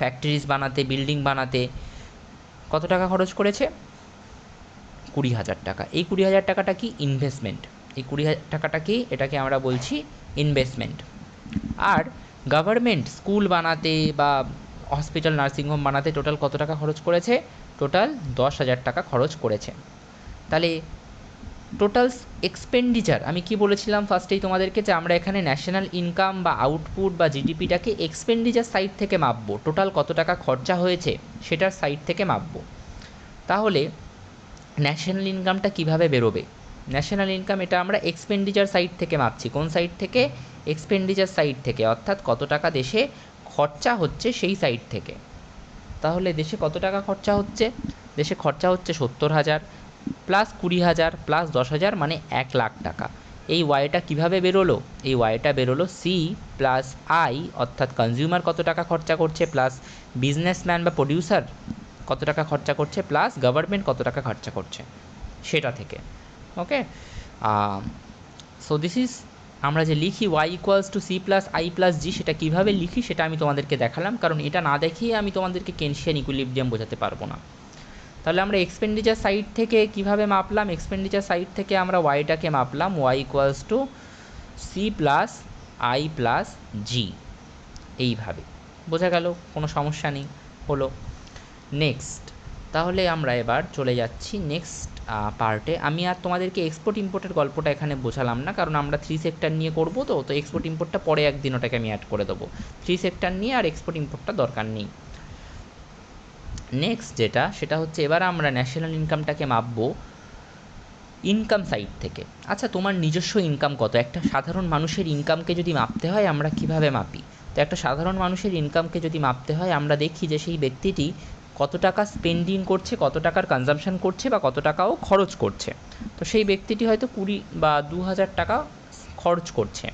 ফ্যাক্টরিজ বানাতে, বিল্ডিং বানাতে কত টাকা খরচ করেছে? 20,000 টাকা। এই 20,000 টাকাটা কি? ইনভেস্টমেন্ট। এই 20,000 টাকাটা কি? এটাকে আমরা বলছি ইনভেস্টমেন্ট। আর গভর্নমেন্ট স্কুল বানাতে বা হসপিটাল, নার্সিংহোম বানাতে টোটাল কত টাকা খরচ করেছে? টোটাল 10,000 টাকা খরচ করেছে। তাহলে টোটাল এক্সপেন্ডিচার, আমি কি বলেছিলাম ফার্স্টেই তোমাদেরকে, যে আমরা এখানে ন্যাশনাল ইনকাম বা আউটপুট বা জিডিপিটাকে এক্সপেন্ডিচার সাইড থেকে মাপবো, টোটাল কত টাকা খরচা হয়েছে সেটার সাইড থেকে মাপবো। তাহলে ন্যাশনাল ইনকামটা কিভাবে বেরোবে? ন্যাশনাল ইনকাম এটা আমরা এক্সপেন্ডিচার সাইড থেকে মাপছি। কোন সাইড থেকে? এক্সপেন্ডিচার সাইড থেকে, অর্থাৎ কত টাকা দেশে খরচা হচ্ছে সেই সাইড থেকে। তাহলে দেশে কত টাকা খরচা হচ্ছে? দেশে খরচা হচ্ছে 70,000 প্লাস 20,000 প্লাস 10,000 মানে 1,00,000 টাকা। এই ওয়াইটা কিভাবে বেরোলো? এই ওয়াইটা বেরোলো সি প্লাস আই, অর্থাৎ কনজিউমার কত টাকা খরচা করছে প্লাস বিজনেসম্যান বা প্রডিউসার কত টাকা খরচা করছে প্লাস গভর্নমেন্ট কত টাকা খরচা করছে সেটা থেকে। ওকে, সো দিস ইজ, আমরা যে লিখি Y equals to C plus I plus G, সেটা কীভাবে লিখি সেটা আমি তোমাদেরকে দেখালাম, কারণ এটা না দেখিয়ে আমি তোমাদেরকে কেনশিয়ান ইকুইলিব্রিয়াম বোঝাতে পারবো না। তাহলে আমরা এক্সপেন্ডিচার সাইড থেকে কিভাবে মাপলাম? এক্সপেন্ডিচার সাইড থেকে আমরা ওয়াইটাকে মাপলাম Y equals to C plus I plus G, এইভাবে। বোঝা গেল? কোনো সমস্যা নেই, হলো। নেক্সট, তাহলে আমরা এবার চলে যাচ্ছি নেক্সট পার্টে। আমি আর তোমাদেরকে এক্সপোর্ট ইম্পোর্টের গল্পটা এখানে বোঝালাম না, কারণ আমরা 3 সেক্টর নিয়ে করবো, তো এক্সপোর্ট ইম্পোর্টটা পরে একদিন ওটাকে আমি অ্যাড করে দেবো। 3 সেক্টর নিয়ে আর এক্সপোর্ট ইম্পোর্টটা দরকার নেই। নেক্সট যেটা, সেটা হচ্ছে এবার আমরা ন্যাশনাল ইনকামটাকে মাপবো ইনকাম সাইড থেকে। আচ্ছা, তোমার নিজস্ব ইনকাম কত? একটা সাধারণ মানুষের ইনকামকে যদি মাপতে হয় আমরা কিভাবে মাপি? তো একটা সাধারণ মানুষের ইনকামকে যদি মাপতে হয় আমরা দেখি যে সেই ব্যক্তিটি কত টাকা স্পেন্ডিং করছে, কত টাকার কনজামশন করছে বা কত টাকাও খরচ করছে। তো সেই ব্যক্তিটি হয়তো 20 বা 2,000 টাকা খরচ করছে।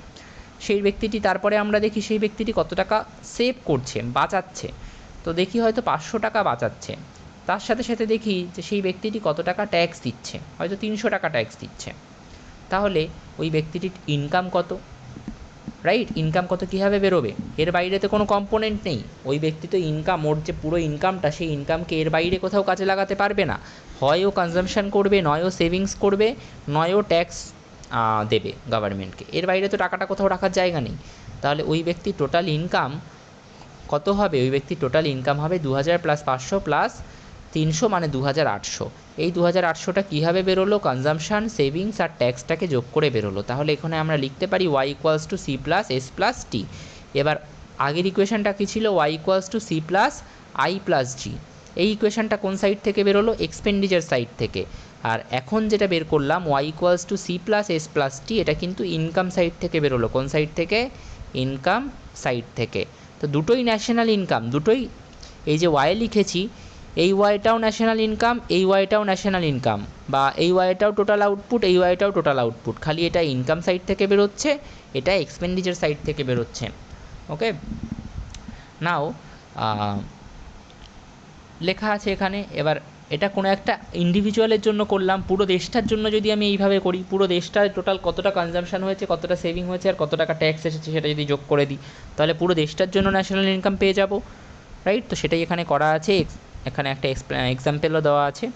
সেই ব্যক্তিটি, তারপরে আমরা দেখি সেই ব্যক্তিটি কত টাকা সেভ করছে, বাঁচাচ্ছে। তো দেখি হয়তো 500 টাকা বাঁচাচ্ছে। তার সাথে সাথে দেখি যে সেই ব্যক্তিটি কত টাকা ট্যাক্স দিচ্ছে, হয়তো 300 টাকা ট্যাক্স দিচ্ছে। তাহলে ওই ব্যক্তিটির ইনকাম কত? রাইট, ইনকাম কত কীভাবে বেরোবে? এর বাইরে তো কোনো কম্পোনেন্ট নেই। ওই ব্যক্তি তো ইনকাম, ওর যে পুরো ইনকামটা, সেই ইনকামকে এর বাইরে কোথাও কাজে লাগাতে পারবে না। হয় ও কনজামশন করবে, নয় ও সেভিংস করবে, নয় ও ট্যাক্স দেবে গভর্নমেন্টকে। এর বাইরে তো টাকাটা কোথাও রাখার জায়গা নেই। তাহলে ওই ব্যক্তির টোটাল ইনকাম কত হবে? ওই ব্যক্তির টোটাল ইনকাম হবে 2,000 প্লাস 500 প্লাস 300 মানে 2,800। এই 2,800টা কীভাবে বেরোলো? কনজামশান, সেভিংস আর ট্যাক্সটাকে যোগ করে বেরোলো। তাহলে এখানে আমরা লিখতে পারি Y equals to C plus S plus T. এবার আগের ইকুয়েশনটা কী ছিল? Y equals to C plus I plus G. এই ইকুয়েশনটা কোন সাইড থেকে বেরোলো? এক্সপেন্ডিচার সাইড থেকে। আর এখন যেটা বের করলাম Y equals to C plus S plus T, এটা কিন্তু ইনকাম সাইড থেকে বেরোলো। কোন সাইড থেকে? ইনকাম সাইড থেকে। তো দুটোই ন্যাশনাল ইনকাম, দুটোই এই যে ওয়াই লিখেছি এই ওয়াইটাও ন্যাশনাল ইনকাম, এই ওয়াইটাও ন্যাশনাল ইনকাম, বা এই ওয়াইটাও টোটাল আউটপুট, এই ওয়াইটাও টোটাল আউটপুট, খালি এটা ইনকাম সাইড থেকে বেরোচ্ছে, এটা এক্সপেন্ডিচার সাইড থেকে বেরোচ্ছে। ওকে, নাও লেখা আছে এখানে, এবার এটা কোনো একটা ইন্ডিভিজুয়ালের জন্য করলাম, পুরো দেশটার জন্য যদি আমি এইভাবে করি, পুরো দেশটার টোটাল কতটা কনজাম্পশন হয়েছে, কতটা সেভিং হয়েছে, আর কত টাকা ট্যাক্স এসেছে সেটা যদি যোগ করে দিই, তাহলে পুরো দেশটার জন্য ন্যাশনাল ইনকাম পেয়ে যাব, রাইট? তো সেটাই এখানে করা আছে, এখানে একটা এক্সাম্পলও দেওয়া আছে।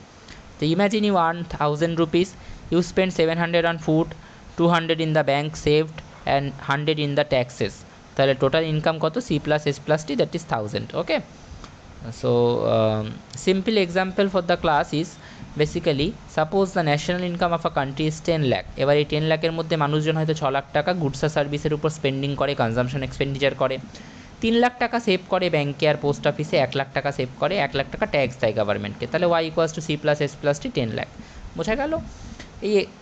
তো imagine you earn 1000 rupees, you spend 700 on food, 200 in the bank saved and 100 in the taxes, তাহলে টোটাল ইনকাম কত? C plus S plus T, that is 1000। Okay, so simple example for the class is basically suppose the national income of a country is 10 lakh। এবার এই 10 লাখের মধ্যে মানুষজন হয়তো 6 লাখ টাকা goods আর সার্ভিসের উপর স্পেন্ডিং করে, কনজামশন এক্সপেন্ডিচার করে, 3 লাখ টাকা সেভ করে ব্যাঙ্কে আর পোস্ট অফিসে, 1 লাখ টাকা সেভ করে, 1 লাখ টাকা ট্যাক্স দেয় গভর্নমেন্টকে, তাহলে y equals to C plus S plus T 10 lakh. বোঝা গেল?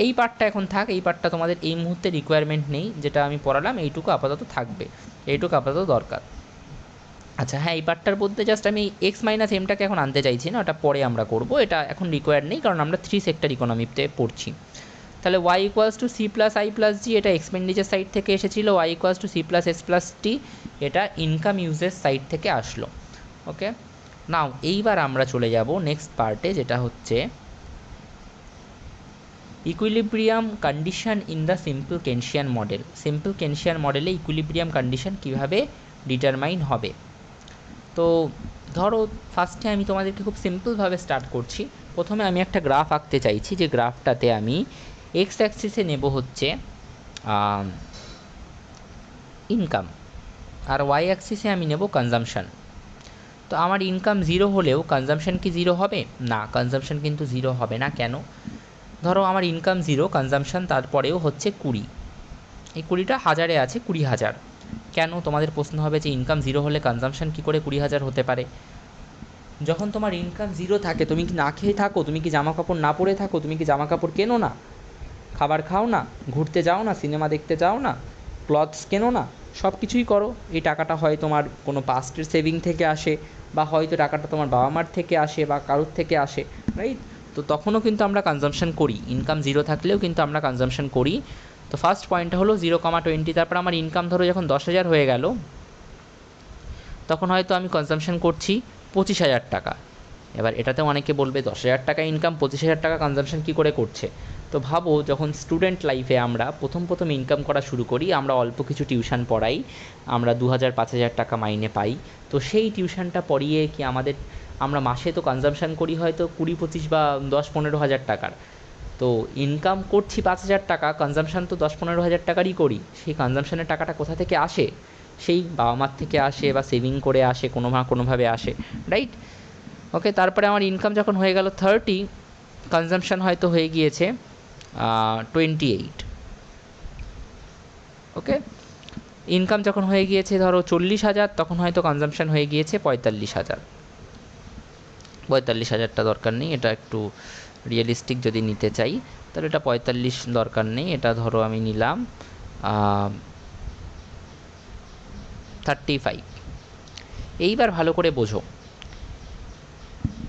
এই পার্টটা এখন থাক, এই পার্টটা তোমাদের এই মুহূর্তে রিকোয়ারমেন্ট নেই, যেটা আমি পড়ালাম এইটুকু আপাতত থাকবে, এইটুকু আপাতত দরকার। আচ্ছা হ্যাঁ, এই পার্টটার মধ্যে জাস্ট আমি এক্স মাইনাস এমটাকে এখন আনতে চাইছি না, ওটা পরে আমরা করব, এটা এখন রিকোয়ার্ড নেই, কারণ আমরা 3 সেক্টর ইকোনমিতে পড়ছি। তাহলে y equals to C plus I plus G, এটা এক্সপেন্ডিচার সাইড থেকে এসেছিলো, y equals to C plus S plus T, এটা ইনকাম ইউজেস সাইড থেকে আসলো। ওকে, নাও এইবার আমরা চলে যাব নেক্সট পার্টে, যেটা হচ্ছে equilibrium condition in the simple Keynesian model. Simple Keynesian মডেলে ইকুইলিব্রিয়াম কন্ডিশন কীভাবে ডিটারমাইন হবে। তো ধরো ফার্স্টে আমি তোমাদেরকে খুব সিম্পলভাবে স্টার্ট করছি। প্রথমে আমি একটা গ্রাফ আঁকতে চাইছি, যে গ্রাফটাতে আমি এক্স অ্যাক্সিসে নেব হচ্ছে ইনকাম, আর ওয়াই অ্যাক্সিসে আমি নেব কনজামশন। তো আমার ইনকাম 0 হলেও কনজামশন কি 0 হবে? না, কনজামশন কিন্তু 0 হবে না। কেন? ধরো আমার ইনকাম 0, কনজামশন তারপরেও হচ্ছে 20, এই 20টা হাজারে আছে 20,000। কেন? তোমাদের প্রশ্ন হবে যে ইনকাম 0 হলে কনজামশন কী করে 20,000 হতে পারে? যখন তোমার ইনকাম 0 থাকে, তুমি কি না খেয়ে থাকো? তুমি কি জামা কাপড় না পরে থাকো? তুমি কি জামা কাপড় কেনো না? খাবার খাও না? ঘুরতে যাও না? সিনেমা দেখতে যাও না? ক্লথস কেনো না? সব কিছুই করো। এই টাকাটা হয় তোমার কোনো পাস্টের সেভিং থেকে আসে, বা হয়তো টাকাটা তোমার বাবা মার থেকে আসে, বা কারোর থেকে আসে, রাইট? তো তখনও কিন্তু আমরা কনজামশন করি, ইনকাম 0 থাকলেও কিন্তু আমরা কনজামশন করি। তো ফার্স্ট পয়েন্টটা হলো 0,20। তারপর আমার ইনকাম ধরো যখন 10,000 হয়ে গেল, তখন হয়তো আমি কনজামশন করছি 25,000 টাকা। এবার এটাতে অনেকে বলবে 10,000 টাকা ইনকাম, 25,000 টাকা কনজামশন কী করে করছে? তো ভাবো, যখন স্টুডেন্ট লাইফে আমরা প্রথম ইনকাম করা শুরু করি, আমরা অল্প কিছু টিউশন পড়াই, আমরা 2,000 5,000 টাকা মাইনে পাই। তো সেই টিউশনটা পড়িয়ে কি আমরা মাসে তো কনজামশন করি হয়তো 20-25 বা 10-15 হাজার টাকার। তো ইনকাম করছি 5,000 টাকা, কনজামশন তো 10-15 হাজার টাকারই করি। সেই কনজামশনের টাকাটা কোথা থেকে আসে? সেই বাবা মার থেকে আসে, বা সেভিং করে আসে, কোনোভাবে আসে, রাইট? ওকে, তারপরে আমার ইনকাম যখন হয়ে গেল 30, কনজামশন হয়তো হয়ে গিয়েছে 28। ওকে, ইনকাম যখন হয়ে গিয়েছে ধরো 40,000, তখন হয়তো কনজামশন হয়ে গিয়েছে 45,000। 45,000টা দরকার নেই, এটা একটু রিয়েলিস্টিক যদি নিতে চাই, তাহলে এটা 45 দরকার নেই, এটা ধরো আমি নিলাম 35। এইবার ভালো করে বোঝো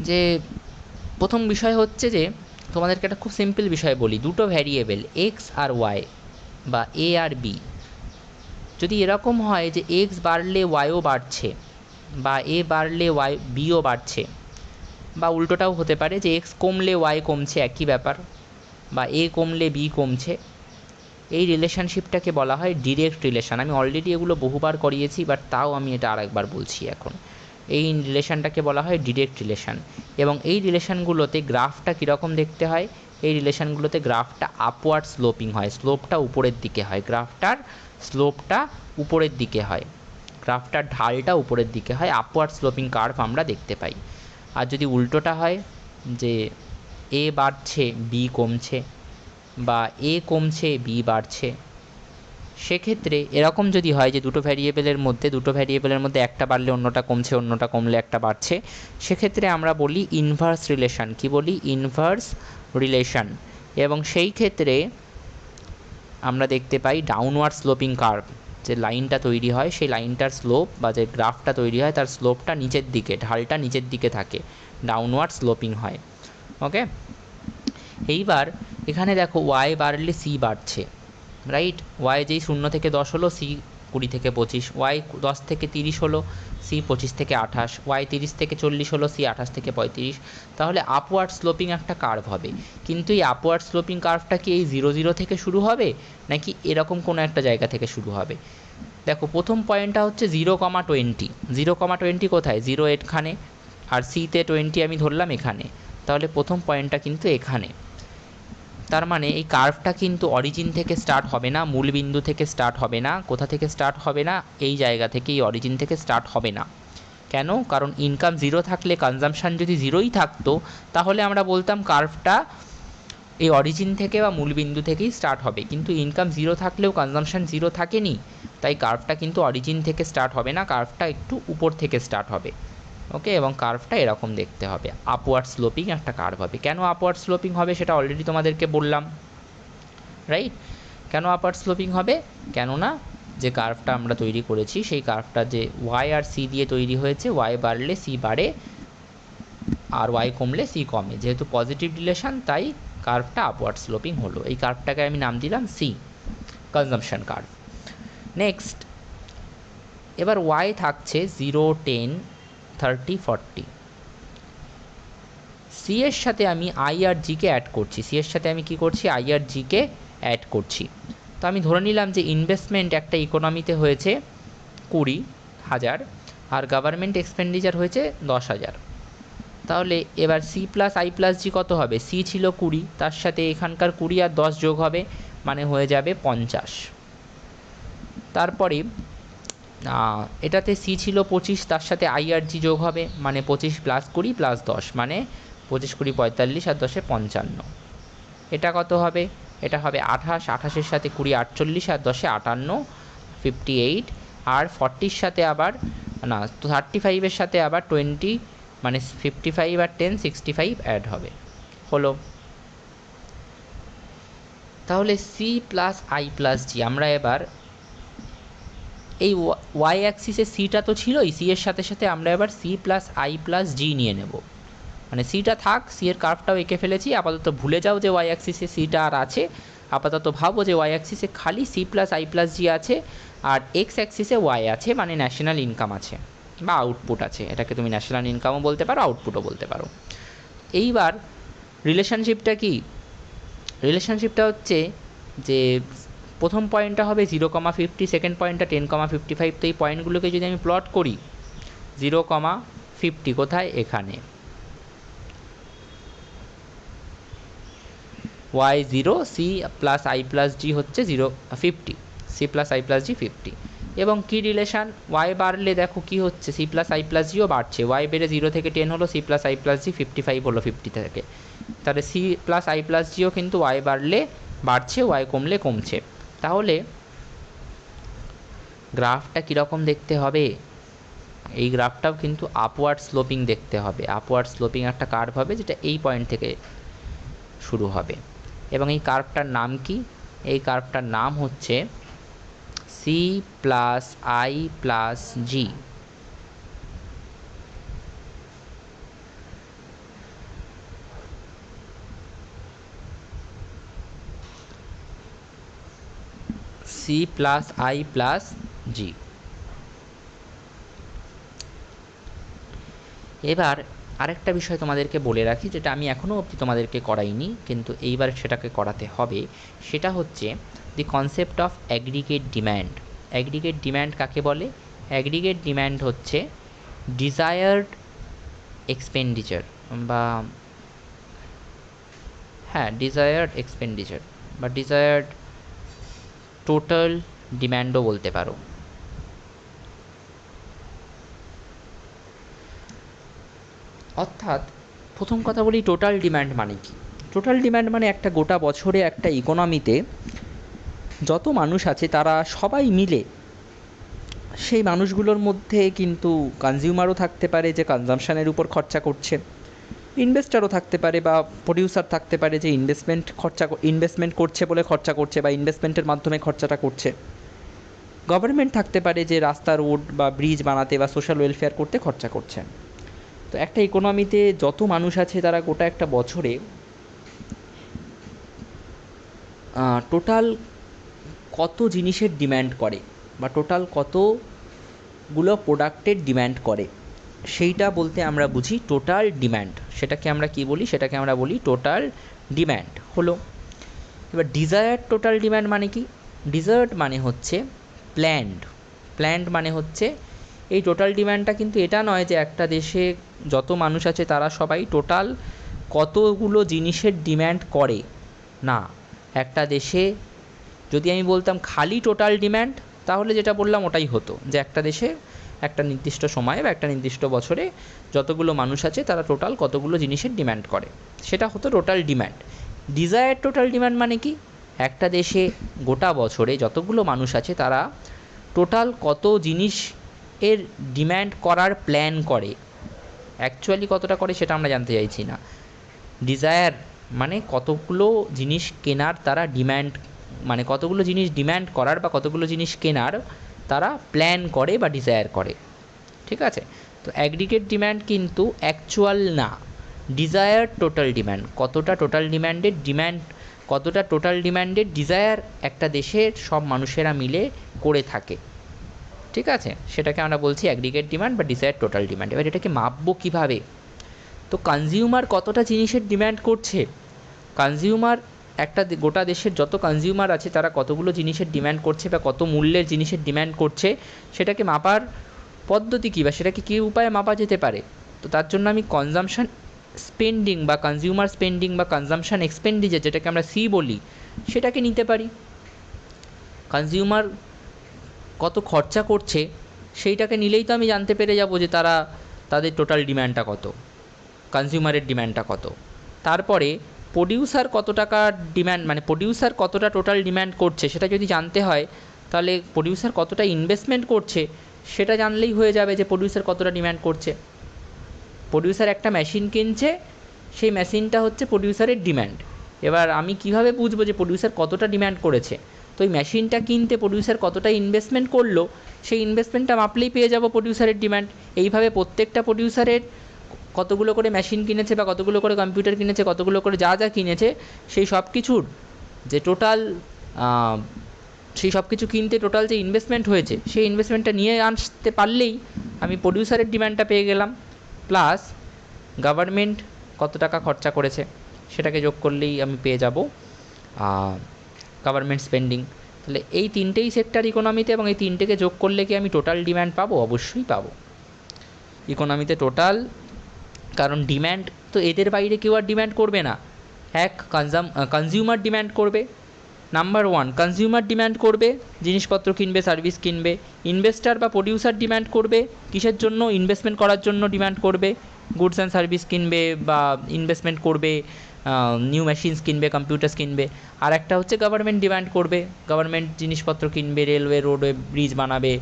যে প্রথম বিষয় হচ্ছে যে তোমাদেরকে একটা খুব সিম্পল বিষয় বলি, দুটো ভ্যারিয়েবল এক্স আর ওয়াই, বা এ আর বি, যদি এরকম হয় যে এক্স বাড়লে ওয়াইও বাড়ছে, বা এ বাড়লে ওয়াই বিও বাড়ছে, বা উল্টোটাও হতে পারে যে এক্স কমলে ওয়াই কমছে, একই ব্যাপার, বা এ কমলে বি কমছে, এই রিলেশনশিপটাকে বলা হয় ডিরেক্ট রিলেশন। আমি অলরেডি এগুলো বহুবার করিয়েছি, বাট তাও আমি এটা আরেকবার বলছি এখন। এই রিলেশনটাকে বলা হয় ডিরেক্ট রিলেশন। এবং এই রিলেশনগুলোতে গ্রাফটা কীরকম দেখতে হয়? এই রিলেশনগুলোতে গ্রাফটা আপওয়ার্ড স্লোপিং হয়, স্লোপটা উপরের দিকে হয়, গ্রাফটার স্লোপটা উপরের দিকে হয়, গ্রাফটার ঢালটা উপরের দিকে হয়, আপওয়ার্ড স্লোপিং কার্ভ আমরা দেখতে পাই। আর যদি উল্টোটা হয়, যে এ বাড়ছে বি কমছে, বা এ কমছে বি বাড়ছে, সেক্ষেত্রে এরকম যদি হয় যে দুটো ভ্যারিয়েবলের মধ্যে একটা বাড়লে অন্যটা কমছে, অন্যটা কমলে একটা বাড়ছে, সেক্ষেত্রে আমরা বলি ইনভার্স রিলেশন। কি বলি? Inverse relation. এবং সেই ক্ষেত্রে আমরা দেখতে পাই ডাউনওয়ার্ড স্লোপিং কার্ভ, যে লাইনটা তৈরি হয় সেই লাইনটার স্লোপ, বা যে গ্রাফটা তৈরি হয় তার স্লোপটা নিচের দিকে, ঢালটা নিচের দিকে থাকে, ডাউনওয়ার্ড স্লোপিং হয়। ওকে, এইবার এখানে দেখো ওয়াই বাড়লে সি বাড়ছে, রাইট? ওয়াই যেই 0 থেকে 10 হলো, সি 20 থেকে 25, ওয়াই 10 থেকে 30 হলো, সি 25 থেকে 28, ওয়াই 30 থেকে 40 হলো, সি 28 থেকে 35। তাহলে আপওয়ার্ড স্লোপিং একটা কার্ভ হবে, কিন্তু এই আপওয়ার্ড স্লোপিং কার্ভটা কি এই 0 0 থেকে শুরু হবে নাকি এরকম কোনো একটা জায়গা থেকে শুরু হবে? দেখো প্রথম পয়েন্টটা হচ্ছে 0,20, 0,20 কোথায়? 0 এখানে, আর সিতে 20 আমি ধরলাম এখানে, তাহলে প্রথম পয়েন্টটা কিন্তু এখানে। তার মানে এই কার্ভটা কিন্তু অরিজিন থেকে স্টার্ট হবে না, মূল বিন্দু থেকে স্টার্ট হবে না। কোথা থেকে স্টার্ট হবে না? এই জায়গা থেকে, এই অরিজিন থেকে স্টার্ট হবে না। কেন? কারণ ইনকাম 0 থাকলে, কনজাম্পশান যদি 0ই থাকতো, তাহলে আমরা বলতাম কার্ভটা এই অরিজিন থেকে বা মূল বিন্দু থেকেই স্টার্ট হবে। কিন্তু ইনকাম 0 থাকলেও কনজাম্পশান 0 থাকেনি, তাই কার্ভটা কিন্তু অরিজিন থেকে স্টার্ট হবে না, কার্ভটা একটু উপর থেকে স্টার্ট হবে। ওকে, এবং কার্ভটা এরকম দেখতে হবে, আপওয়ার্ড স্লোপিং একটা কার্ভ হবে। কেন আপওয়ার্ড স্লোপিং হবে সেটা অলরেডি তোমাদেরকে বললাম, রাইট? কেন আপওয়ার্ড স্লোপিং হবে? কেননা যে কার্ভটা আমরা তৈরি করেছি সেই কার্ভটা যে ওয়াই আর সি দিয়ে তৈরি হয়েছে, ওয়াই বাড়লে সি বাড়ে আর ওয়াই কমলে সি কমে, যেহেতু পজিটিভ রিলেশন তাই কার্ভটা আপওয়ার্ড স্লোপিং হলো। এই কার্ভটাকে আমি নাম দিলাম সি, কনজাম্পশন কার্ভ। নেক্সট, এবার ওয়াই থাকছে 0, 10, 30, 40। সি এর সাথে আমি আই আর জিকে অ্যাড করছি, সি এর সাথে আমি কি করছি? আই আর জিকে অ্যাড করছি। তো আমি ধরে নিলাম যে ইনভেস্টমেন্ট একটা ইকোনমিতে হয়েছে 20,000 আর গভর্নমেন্ট এক্সপেন্ডিচার হয়েছে 10,000। তাহলে এবার সি প্লাস আই প্লাস জি কত হবে? সি ছিল 20, তার সাথে এখানকার 20 আর 10 যোগ হবে, মানে হয়ে যাবে 50। তারপরে এটাতে সি ছিল 25, তার সাথে আই আর জি যোগ হবে, মানে 25 প্লাস 20 প্লাস 10, মানে 25, 20, 45 আর 10, 55। এটা কত হবে? এটা হবে 28, 28-এর সাথে 20, 48 আর 10, 58, 58। আর 40-র সাথে আবার না, 35-এর সাথে আবার 20, মানে 55 আর 10, 65 অ্যাড হবে, হলো। তাহলে সি প্লাস আই প্লাস জি, আমরা এবার এই ওয়াই অ্যাক্সিসে সিটা তো ছিলই, সি এর সাথে সাথে আমরা এবার সি প্লাস আই প্লাস জি নিয়ে নেব। মানে সিটা থাক, সি এর কার্ভটাও এঁকে ফেলেছি, আপাতত ভুলে যাও যে ওয়াই অ্যাক্সিসে সিটা আর আছে, আপাতত ভাবো যে ওয়াই অ্যাক্সিসে খালি সি প্লাস আই প্লাস জি আছে, আর এক্স অ্যাক্সিসে ওয়াই আছে, মানে ন্যাশনাল ইনকাম আছে বা আউটপুট আছে। এটাকে তুমি ন্যাশনাল ইনকামও বলতে পারো, আউটপুটও বলতে পারো। এইবার রিলেশনশিপটা কি? রিলেশনশিপটা হচ্ছে যে প্রথম পয়েন্টটা হবে 0,50, সেকেন্ড পয়েন্টটা 10,55। তো এই পয়েন্টগুলোকে যদি আমি প্লট করি, 0,50 কোথায়? এখানে। Y 0, C plus I plus G হচ্ছে 50, C plus I plus G 50। এবং কী রিলেশান? ওয়াই বাড়লে দেখো কি হচ্ছে, সি প্লাস আই প্লাস জিও বাড়ছে। ওয়াই বেড়ে 0 থেকে 10 হলো, C plus I plus G 55 হলো 50 থেকে। তাহলে সি প্লাস আই প্লাস জিও কিন্তু ওয়াই বাড়লে বাড়ছে, ওয়াই কমলে কমছে। তাহলে গ্রাফটা কীরকম দেখতে হবে? এই গ্রাফটাও কিন্তু আপওয়ার্ড স্লোপিং দেখতে হবে। আপওয়ার্ড স্লোপিং একটা কার্ভ হবে যেটা এই পয়েন্ট থেকে শুরু হবে। এবং এই কার্ভটার নাম কি? এই কার্ভটার নাম হচ্ছে C plus I plus G. C plus I plus G. এবার আরেকটা বিষয় তোমাদেরকে বলে রাখি, যেটা আমি এখনও অবধি তোমাদেরকে করাইনি, কিন্তু এইবার সেটাকে করাতে হবে। সেটা হচ্ছে দি concept of aggregate demand. Aggregate demand কাকে বলে? অ্যাগ্রিগেট ডিম্যান্ড হচ্ছে ডিজায়ার্ড এক্সপেন্ডিচার বা ডিজায়ার্ড এক্সপেন্ডিচার বা ডিজায়ার্ড টোটাল ডিম্যান্ডও বলতে পারো। অর্থাৎ প্রথম কথা বলি, টোটাল ডিম্যান্ড মানে কি? টোটাল ডিম্যান্ড মানে একটা গোটা বছরে একটা ইকোনমিতে যত মানুষ আছে তারা সবাই মিলে, সেই মানুষগুলোর মধ্যে কিন্তু কনজিউমারও থাকতে পারে যে কনজামশানের উপর খরচা করছে, ইনভেস্টারও থাকতে পারে বা প্রডিউসার থাকতে পারে যে ইনভেস্টমেন্ট করছে বলে খরচা করছে বা ইনভেস্টমেন্টের মাধ্যমে খরচাটা করছে, গভর্নমেন্ট থাকতে পারে যে রাস্তা, রোড বা ব্রিজ বানাতে বা সোশ্যাল ওয়েলফেয়ার করতে খরচা করছে। তো একটা ইকোনমিতে যত মানুষ আছে তারা গোটা একটা বছরে টোটাল কত জিনিসের ডিম্যান্ড করে বা টোটাল কতগুলো প্রোডাক্টের ডিম্যান্ড করে, সেইটা বলতে আমরা বুঝি টোটাল ডিম্যান্ড। সেটাকে আমরা কি বলি? সেটাকে আমরা বলি টোটাল ডিম্যান্ড। হলো। এবার ডিজায়ার্ড টোটাল ডিম্যান্ড মানে কি? ডিজায়ার্ড মানে হচ্ছে প্ল্যান্ড মানে হচ্ছে এই টোটাল ডিম্যান্ডটা কিন্তু এটা নয় যে একটা দেশে যত মানুষ আছে তারা সবাই টোটাল কতগুলো জিনিসের ডিম্যান্ড করে, না। একটা দেশে যদি আমি বলতাম খালি টোটাল ডিম্যান্ড, তাহলে যেটা বললাম ওটাই হতো, যে একটা দেশে একটা নির্দিষ্ট সময়ে বা একটা নির্দিষ্ট বছরে যতগুলো মানুষ আছে তারা টোটাল কতগুলো জিনিসের ডিম্যান্ড করে, সেটা হতো total demand. Desired total demand মানে কি? একটা দেশে গোটা বছরে যতগুলো মানুষ আছে তারা টোটাল কত জিনিস এর ডিম্যান্ড করার প্ল্যান করে, অ্যাকচুয়ালি কতটা করে সেটা আমরা জানতে চাইছি না। ডিজায়ার মানে কতগুলো জিনিস কেনার তারা ডিম্যান্ড, মানে কতগুলো জিনিস ডিম্যান্ড করার বা কতগুলো জিনিস কেনার তারা প্ল্যান করে বা ডিজায়ার করে, ঠিক আছে? তো অ্যাগ্রিগেট ডিম্যান্ড কিন্তু অ্যাকচুয়াল না, ডিজায়ার টোটাল ডিম্যান্ড। কতটা টোটাল ডিম্যান্ডের ডিজায়ার একটা দেশের সব মানুষেরা মিলে করে থাকে, ঠিক আছে? সেটাকে আমরা বলছি অ্যাগ্রিগেট ডিম্যান্ড বা ডিজায়ার টোটাল ডিম্যান্ড। এবার এটাকে মাপবো কীভাবে? তো কনজিউমার কতটা জিনিসের ডিম্যান্ড করছে, কনজিউমার একটা গোটা দেশের যত কনজিউমার আছে তারা কতগুলো জিনিসের ডিম্যান্ড করছে বা কত মূল্যের জিনিসের ডিম্যান্ড করছে, সেটাকে মাপার পদ্ধতি কী বা সেটাকে কী উপায়ে মাপা যেতে পারে? তো তার জন্য আমি কনজামশন স্পেন্ডিং বা কনজিউমার স্পেন্ডিং বা কনজামশন এক্সপেন্ডিচার, যেটাকে আমরা সি বলি, সেটাকে নিতে পারি। কনজিউমার কত খরচা করছে সেইটাকে নিলেই তো আমি জানতে পেরে যাব যে তাদের টোটাল ডিম্যান্ডটা কত, কনজিউমারের ডিম্যান্ডটা কত। তারপরে প্রডিউসার কত টাকা ডিম্যান্ড, মানে প্রডিউসার কতটা টোটাল ডিম্যান্ড করছে সেটা যদি জানতে হয়, তাহলে প্রডিউসার কতটা ইনভেস্টমেন্ট করছে সেটা জানলেই হয়ে যাবে যে প্রডিউসার কতটা ডিম্যান্ড করছে। প্রডিউসার একটা মেশিন কিনছে, সেই মেশিনটা হচ্ছে প্রডিউসারের ডিম্যান্ড। এবার আমি কিভাবে বুঝবো যে প্রডিউসার কতটা ডিম্যান্ড করেছে? তো ওই মেশিনটা কিনতে প্রডিউসার কতটা ইনভেস্টমেন্ট করলো, সেই ইনভেস্টমেন্টটা মাপলেই পেয়ে যাব প্রডিউসারের ডিম্যান্ড। এইভাবে প্রত্যেকটা প্রডিউসারের কতগুলো করে মেশিন কিনেছে বা কতগুলো করে কম্পিউটার কিনেছে, কতগুলো করে যা যা কিনেছে, সেই সব কিছুর যে টোটাল, সেই সব কিছু কিনতে টোটাল যে ইনভেস্টমেন্ট হয়েছে, সেই ইনভেস্টমেন্টটা নিয়ে আসতে পারলেই আমি প্রডিউসারের ডিম্যান্ডটা পেয়ে গেলাম। প্লাস গভর্নমেন্ট কত টাকা খরচা করেছে সেটাকে যোগ করলেই আমি পেয়ে যাব গভর্নমেন্ট স্পেন্ডিং। তাহলে এই তিনটেই সেক্টর ইকোনমিতে, এবং এই তিনটেকে যোগ করলে কি আমি টোটাল ডিম্যান্ড পাবো? অবশ্যই পাবো। ইকোনমিতে টোটাল, কারণ ডিম্যান্ড তো এদের বাইরে কেউ আর ডিম্যান্ড করবে না। এক কনজিউমার ডিম্যান্ড করবে, নাম্বার ওয়ান কনজিউমার ডিম্যান্ড করবে, জিনিসপত্র কিনবে, সার্ভিস কিনবে। ইনভেস্টার বা প্রডিউসার ডিম্যান্ড করবে, কিসের জন্য? ইনভেস্টমেন্ট করার জন্য ডিম্যান্ড করবে, গুডস অ্যান্ড সার্ভিস কিনবে বা ইনভেস্টমেন্ট করবে, নিউ মেশিনস কিনবে, কম্পিউটার্স কিনবে। আর একটা হচ্ছে গভর্নমেন্ট ডিম্যান্ড করবে, গভর্নমেন্ট জিনিসপত্র কিনবে, রেলওয়ে, রোডওয়ে, ব্রিজ বানাবে।